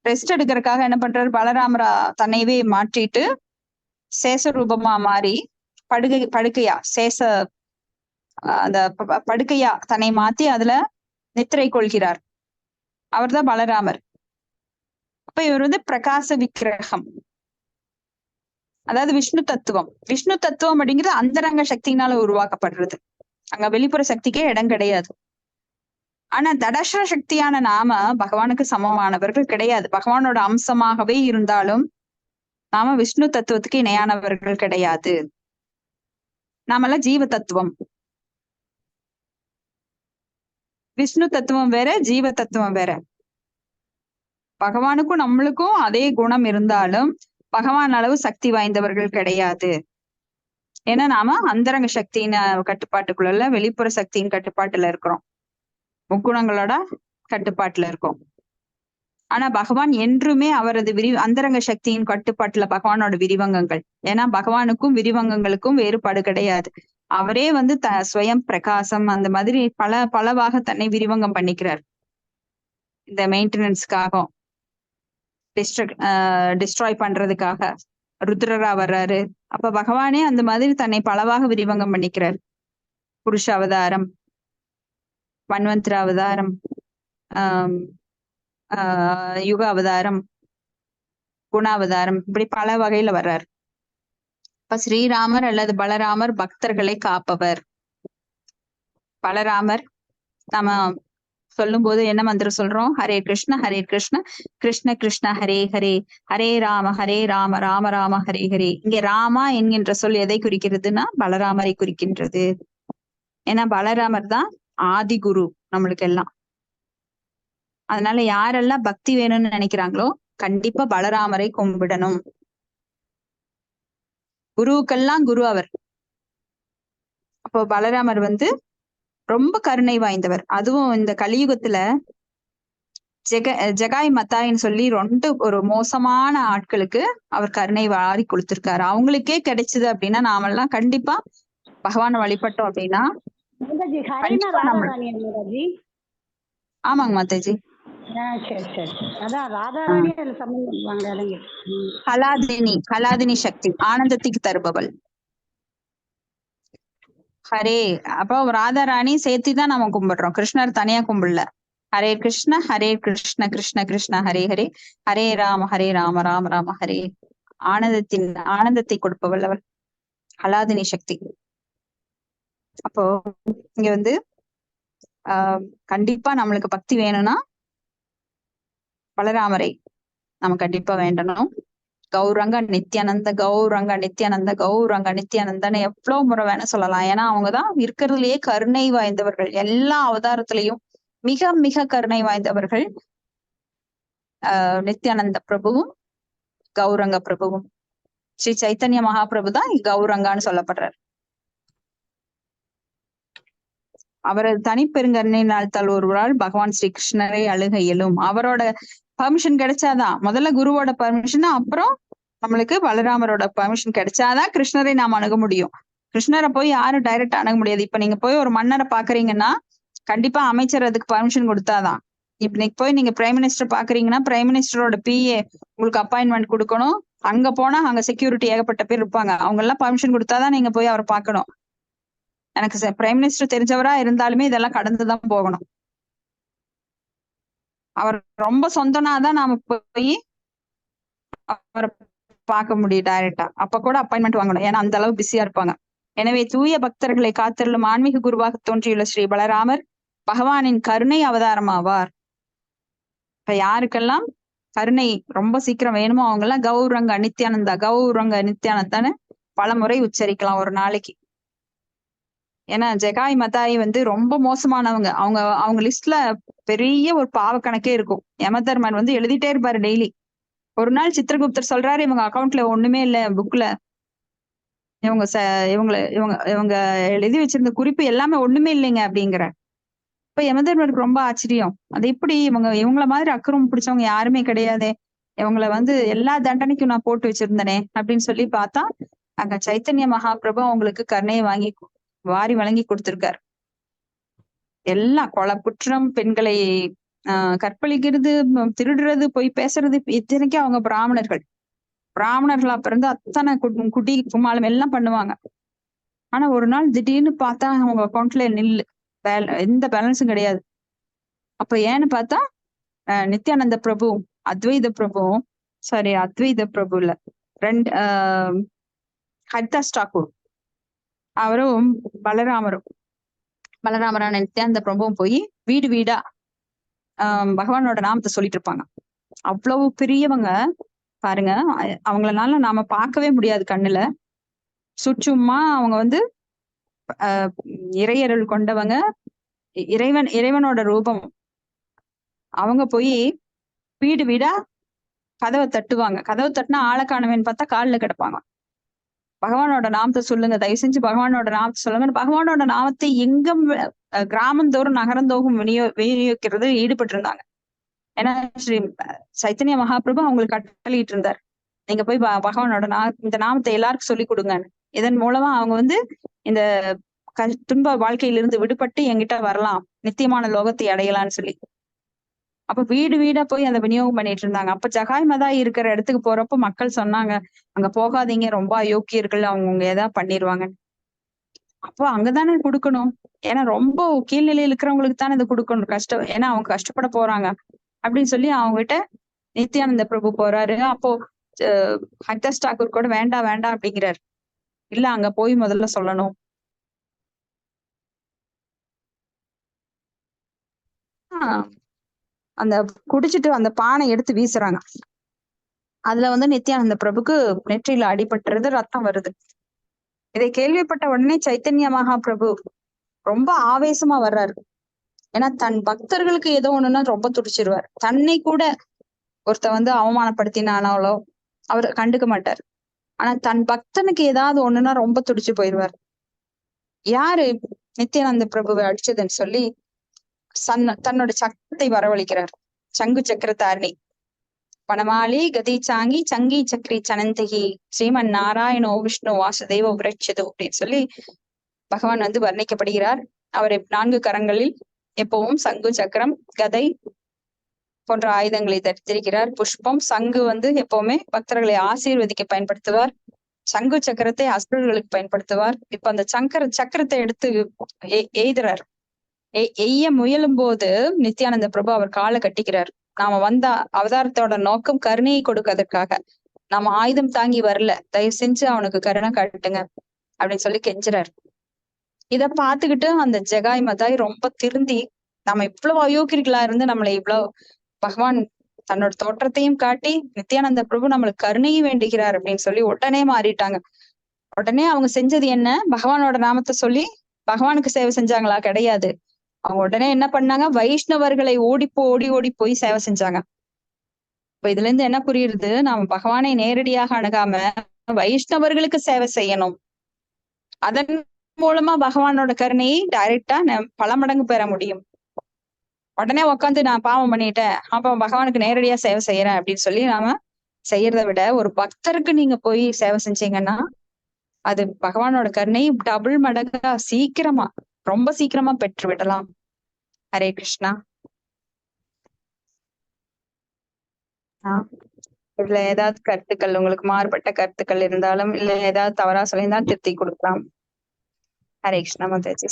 Speaker 1: ரெஸ்ட் எடுக்கிறதுக்காக என்ன பண்றாரு, பலராமரா தன்னையவே மாற்றிட்டு சேஷரூபமா மாறி படுக்கையா அந்த படுக்கையா தன்னை மாத்தி அதுல நித்திரை கொள்கிறார். அவர்தான் பலராமர். அப்ப இவர் பிரகாச விக்கிரகம், அதாவது விஷ்ணு தத்துவம். விஷ்ணு தத்துவம் அப்படிங்கிறது அந்தரங்க சக்தியினால உருவாக்கப்படுறது. அங்க வெளிப்புற சக்திக்கே இடம் கிடையாது. ஆனா தடஸ்ர சக்தியான நாம பகவானுக்கு சமமானவர்கள் கிடையாது. பகவானோட அம்சமாகவே இருந்தாலும் நாம விஷ்ணு தத்துவத்துக்கு இணையானவர்கள் கிடையாது. நாமெல்லாம் ஜீவ தத்துவம். விஷ்ணு தத்துவம் வேற, ஜீவ தத்துவம் வேற. பகவானுக்கும் நம்மளுக்கும் அதே குணம் இருந்தாலும் பகவான் அளவு சக்தி வாய்ந்தவர்கள் கிடையாது. ஏன்னா நாம அந்தரங்க சக்தியின் கட்டுப்பாட்டுக்குள்ள வெளிப்புற சக்தியின் கட்டுப்பாட்டுல இருக்கிறோம், முக்குணங்களோட கட்டுப்பாட்டுல இருக்கோம். ஆனா பகவான் என்றுமே அவரது அந்தரங்க சக்தியின் கட்டுப்பாட்டுல பகவானோட விரிவங்கங்கள். ஏன்னா பகவானுக்கும் விரிவங்கங்களுக்கும் வேறுபாடு கிடையாது. அவரே ஸ்வயம் பிரகாசம். அந்த மாதிரி பலவாக தன்னை விரிவங்கம் பண்ணிக்கிறார். இந்த மெயின்டெனன்ஸ்க்காக, டிஸ்ட்ராய் பண்றதுக்காக ருத்ரரா வர்றாரு. அப்ப பகவானே அந்த மாதிரி தன்னை பலவாக விரிவங்கம் பண்ணிக்கிறார். புருஷ அவதாரம், மன்வந்திர அவதாரம், யுக அவதாரம், குணாவதாரம், இப்படி பல வகையில வர்றார். இப்ப ஸ்ரீராமர் அல்லது பலராமர் பக்தர்களை காப்பவர். பலராமர் நம்ம சொல்லும் போது என்ன மந்திரம் சொல்றோம்? ஹரே கிருஷ்ண கிருஷ்ண கிருஷ்ண ஹரே ஹரே, ஹரே ராம ராம ராம ஹரே ஹரே. இங்க ராமா என்கின்ற சொல் எதை குறிக்கிறதுனா பலராமரை குறிக்கின்றது. ஏன்னா பலராமர் தான் ஆதி குரு நம்மளுக்கு எல்லாம். அதனால யாரெல்லாம் பக்தி வேணும்னு நினைக்கிறாங்களோ கண்டிப்பா பலராமரை கும்பிடணும். குருவுக்கெல்லாம் குரு அவர். அப்போ பலராமர் வந்து ரொம்ப கருணை வாய்ந்தவர். அதுவும் இந்த கலியுகத்துல ஜெகாய் மத்தாயின்னு சொல்லி ஒரு மோசமான ஆட்களுக்கு அவர் கருணை வாரி கொடுத்திருக்காரு. அவங்களுக்கே கிடைச்சது அப்படின்னா நாமெல்லாம் கண்டிப்பா பகவானை வழிபட்டோம் அப்படின்னா கண்டிப்பா நம்ம. ஆமாங்க மாதாஜி. கலாதினி சக்தி, ஆனந்தத்துக்கு தருபவள். ஹரே. அப்போ ராதாராணி சேர்த்திதான் நம்ம கும்பிடுறோம், கிருஷ்ணர் தனியா கும்பிடல. ஹரே கிருஷ்ண கிருஷ்ண கிருஷ்ண ஹரே ஹரே, ஹரே ராம ராம ராம ஹரே. ஆனந்தத்தை கொடுப்பவள் அவள், ஹலாதினி சக்தி. அப்போ இங்க வந்து கண்டிப்பா நம்மளுக்கு பக்தி வேணும்னா பலராமரை நம்ம கண்டிப்பா வேண்டணும். கௌரங்க நித்யானந்த கௌரங்க நித்யானந்த கௌரங்க நித்யானந்தன்னு எவ்வளவு முறை வேணா சொல்லலாம். ஏன்னா அவங்கதான் இருக்கிறதுலயே கருணை வாய்ந்தவர்கள். எல்லா அவதாரத்திலையும் மிக மிக கருணை வாய்ந்தவர்கள் நித்யானந்த பிரபுவும் கௌரங்க பிரபுவும். ஸ்ரீ சைத்தன்ய மகாபிரபு தான் கௌரங்கான்னு சொல்லப்படுறார். அவரது தனிப்பெருங்கருணையினால் ஒருவரால் பகவான் ஸ்ரீ கிருஷ்ணரை அழுக இயலும். அவரோட பர்மிஷன் கிடைச்சாதான், முதல்ல குருவோட பர்மிஷன், அப்புறம் நம்மளுக்கு பலராமரோட பர்மிஷன் கிடைச்சாதான் கிருஷ்ணரை நாம் அணுக முடியும். கிருஷ்ணரை போய் யாரும் டைரக்ட் அணுக முடியாது. இப்ப நீங்க போய் ஒரு மன்னரை பாக்குறீங்கன்னா கண்டிப்பா அமைச்சர் அதுக்கு பர்மிஷன் கொடுத்தாதான். இன்னைக்கு போய் நீங்க பிரைம் மினிஸ்டர் பாக்குறீங்கன்னா பிரைம் மினிஸ்டரோட பிஏ உங்களுக்கு அப்பாயின்மெண்ட் கொடுக்கணும். அங்க போனா அங்க செக்யூரிட்டி ஏகப்பட்ட பேர் இருப்பாங்க. அவங்க எல்லாம் பர்மிஷன் கொடுத்தாதான் நீங்க போய் அவரை பார்க்கணும். எனக்கு பிரைம் மினிஸ்டர் தெரிஞ்சவரா இருந்தாலுமே இதெல்லாம் கடந்துதான் போகணும். அவர் ரொம்ப சொந்தனாதான் நாம போய் அவரை பார்க்க முடியும் டைரக்டா. அப்ப கூட அப்பாயின்மெண்ட் வாங்கணும், ஏன்னா அந்த அளவு பிஸியா இருப்பாங்க. எனவே தூய பக்தர்களை காத்தருளும் ஆன்மீக குருவாக தோன்றியுள்ள ஸ்ரீ பலராமர் பகவானின் கருணை அவதாரம் ஆவார். இப்ப யாருக்கெல்லாம் கருணை ரொம்ப சீக்கிரம் வேணுமோ அவங்க எல்லாம் கௌரங்க நித்யானந்தான்னு பல முறை உச்சரிக்கலாம் ஒரு நாளைக்கு. ஏன்னா ஜெகாய் மதாய் வந்து ரொம்ப மோசமானவங்க. அவங்க லிஸ்ட்ல பெரிய ஒரு பாவ கணக்கே இருக்கும். யமதர்மன் வந்து எழுதிட்டே இருப்பாரு டெய்லி. ஒரு நாள் சித்திரகுப்தர் சொல்றாரு, இவங்க அக்கௌண்ட்ல ஒண்ணுமே இல்ல, புக்ல இவங்க எழுதி வச்சிருந்த குறிப்பு எல்லாமே ஒண்ணுமே இல்லைங்க அப்படிங்கிற. இப்ப யமதர்மனுக்கு ரொம்ப ஆச்சரியம். அது எப்படி இவங்கள மாதிரி அக்கிரமம் பிடிச்சவங்க யாருமே கிடையாதே, இவங்களை வந்து எல்லா தண்டனைக்கும் நான் போட்டு வச்சிருந்தனே அப்படின்னு சொல்லி பார்த்தா அங்க சைத்தன்ய மகாபிரபு அவங்களுக்கு கருணையை வாரி வழங்கி கொடுத்திருக்காரு. எல்லாம் கொலை குற்றம், பெண்களை கற்பழிக்கிறது, திருடுறது, பொய் பேசுறது, இத்தனைக்கும் அவங்க பிராமணர்களா பிறந்து அத்தனை குடி குமாலம் எல்லாம் பண்ணுவாங்க. ஆனா ஒரு நாள் திடீர்னு பார்த்தா அவங்க அக்கௌண்ட்ல எந்த பேலன்ஸும் கிடையாது. அப்ப ஏன்னு பார்த்தா நித்யானந்த பிரபு அத்வைத பிரபு இல்ல, ரெண்டு ஹரிதாஸ் டாக்கூர் அவரும் பலராமரான நித்யானந்த பிரபுவும் போய் வீடு வீடா பகவானோட நாமத்தை சொல்லிட்டு இருப்பாங்க. அவ்வளவு பெரியவங்க பாருங்க. அவங்களனால நாம பார்க்கவே முடியாது கண்ணுல. சுற்றுமா அவங்க வந்து இறையருள் கொண்டவங்க, இறைவனோட ரூபம். அவங்க போய் வீடு வீடா கதவை தட்டுவாங்க. கதவை தட்டுனா ஆளை காணவேன்னு பார்த்தா காலில் கிடப்பாங்க. பகவானோட நாமத்தை சொல்லுங்க, தயவு செஞ்சு பகவானோட நாமத்தை சொல்லுங்க. பகவானோட நாமத்தை எங்கும் கிராமந்தோறும் நகரந்தோறும் விநியோகிக்கிறது ஈடுபட்டு இருந்தாங்க. ஏன்னா ஸ்ரீ சைத்தன்ய மகாபிரபு அவங்களுக்கு கட்டளையிட்டு இருந்தார், நீங்க போய் பகவானோட இந்த நாமத்தை எல்லாருக்கும் சொல்லி கொடுங்கன்னு. இதன் மூலமா அவங்க வந்து இந்த துன்ப வாழ்க்கையிலிருந்து விடுபட்டு என்கிட்ட வரலாம், நித்தியமான லோகத்தை அடையலாம்னு சொல்லி. அப்ப வீடு வீடா போய் அந்த விநியோகம் பண்ணிட்டு இருந்தாங்க. அப்ப ஜகாய் மதாய் இருக்கிற இடத்துக்கு போறப்ப மக்கள் சொன்னாங்க, அங்க போகாதீங்க, ரொம்ப அயோக்கியர்கள், அவங்க ஏதாவது பண்ணிடுவாங்க. அப்போ அங்கதானே கொடுக்கணும், ஏன்னா ரொம்ப கீழ்நிலையில் இருக்கிறவங்களுக்கு தானே இதை கொடுக்கணும், கஷ்டம், ஏன்னா அவங்க கஷ்டப்பட போறாங்க அப்படின்னு சொல்லி அவங்க கிட்ட நித்யானந்த பிரபு போறாரு. அப்போ ஹரிதாஸ் டாக்கூர் கூட வேண்டாம் அப்படிங்கிறாரு. இல்ல, அங்க போய் முதல்ல சொல்லணும். அந்த குடிச்சிட்டு அந்த பானை எடுத்து வீசுறாங்க. அதுல வந்து நித்யானந்த பிரபுக்கு நெற்றியில அடிபட்டுறது, ரத்தம் வருது. இதை கேள்விப்பட்ட உடனே சைத்தன்ய மகாபிரபு ரொம்ப ஆவேசமா வர்றாரு. ஏன்னா தன் பக்தர்களுக்கு ஏதோ ஒண்ணுன்னா ரொம்ப துடிச்சிருவார். தன்னை கூட ஒருத்த வந்து அவமானப்படுத்தினானாலோ அவர் கண்டுக்க மாட்டார். ஆனா தன் பக்தனுக்கு ஏதாவது ஒண்ணுன்னா ரொம்ப துடிச்சு போயிடுவார். யாரு நித்யானந்த பிரபுவை அடிச்சதுன்னு சொல்லி தன்னோட சக்கரத்தை வரவழைக்கிறார். சங்கு சக்கரத்தாரணி பணமாளி கதி சாங்கி சங்கி சக்கரி சனந்தகி ஸ்ரீமன் நாராயணோ விஷ்ணு வாசுதேவ உரட்சது அப்படின்னு சொல்லி பகவான் வந்து வர்ணிக்கப்படுகிறார். அவரை 4 கரங்களில் எப்பவும் சங்கு சக்கரம் கதை போன்ற ஆயுதங்களை தரித்திருக்கிறார். புஷ்பம் சங்கு வந்து எப்பவுமே பக்தர்களை ஆசீர்வதிக்க பயன்படுத்துவார். சங்கு சக்கரத்தை அசுரர்களுக்கு பயன்படுத்துவார். இப்ப அந்த சக்கரத்தை எடுத்து எய்துறார். எய்ய முயலும் போது நித்யானந்த பிரபு அவர் காலை கட்டிக்கிறார். நாம வந்த அவதாரத்தோட நோக்கம் கருணையை கொடுக்கறதுக்காக, நாம ஆயுதம் தாங்கி வரல, தயவு செஞ்சு அவனுக்கு கருணை காட்டுங்க அப்படின்னு சொல்லி கெஞ்சுறாரு. இத பாத்துக்கிட்டு அந்த ஜெகாய் மதாய் ரொம்ப திருந்தி, நம்ம இவ்வளவு அயோக்கியர்களா இருந்து நம்மளை இவ்வளவு பகவான் தன்னோட தோற்றத்தையும் காட்டி நித்யானந்த பிரபு நம்மளுக்கு கருணையும் வேண்டுகிறார் அப்படின்னு சொல்லி உடனே மாறிட்டாங்க. உடனே அவங்க செஞ்சது என்ன? பகவானோட நாமத்தை சொல்லி பகவானுக்கு சேவை செஞ்சாங்களா? கிடையாது. அவங்க உடனே என்ன பண்ணாங்க? வைஷ்ணவர்களை ஓடி ஓடி போய் சேவை செஞ்சாங்க. இப்ப இதுல இருந்து என்ன புரியுது? நாம பகவானை நேரடியாக அணுகாம வைஷ்ணவர்களுக்கு சேவை செய்யணும். அதன் மூலமா பகவானோட கருணையை டைரக்டா பல மடங்கு பெற முடியும். உடனே உட்காந்து நான் பாவம் பண்ணிட்டேன், அப்ப பகவானுக்கு நேரடியா சேவை செய்யறேன் அப்படின்னு சொல்லி நாம செய்யறத விட, ஒரு பக்தருக்கு நீங்க போய் சேவை செஞ்சீங்கன்னா அது பகவானோட கருணை டபுள் மடங்கா சீக்கிரமா, ரொம்ப சீக்கிரமா பெற்று விடலாம். ஹரே கிருஷ்ணா. இதுல ஏதாவது கருத்துக்கள், உங்களுக்கு மாறுபட்ட கருத்துக்கள் இருந்தாலும், இல்ல ஏதாவது தவறா சொல்லியிருந்தாலும் திருத்தி கொடுக்கலாம். ஹரே கிருஷ்ணா மாதாஜி.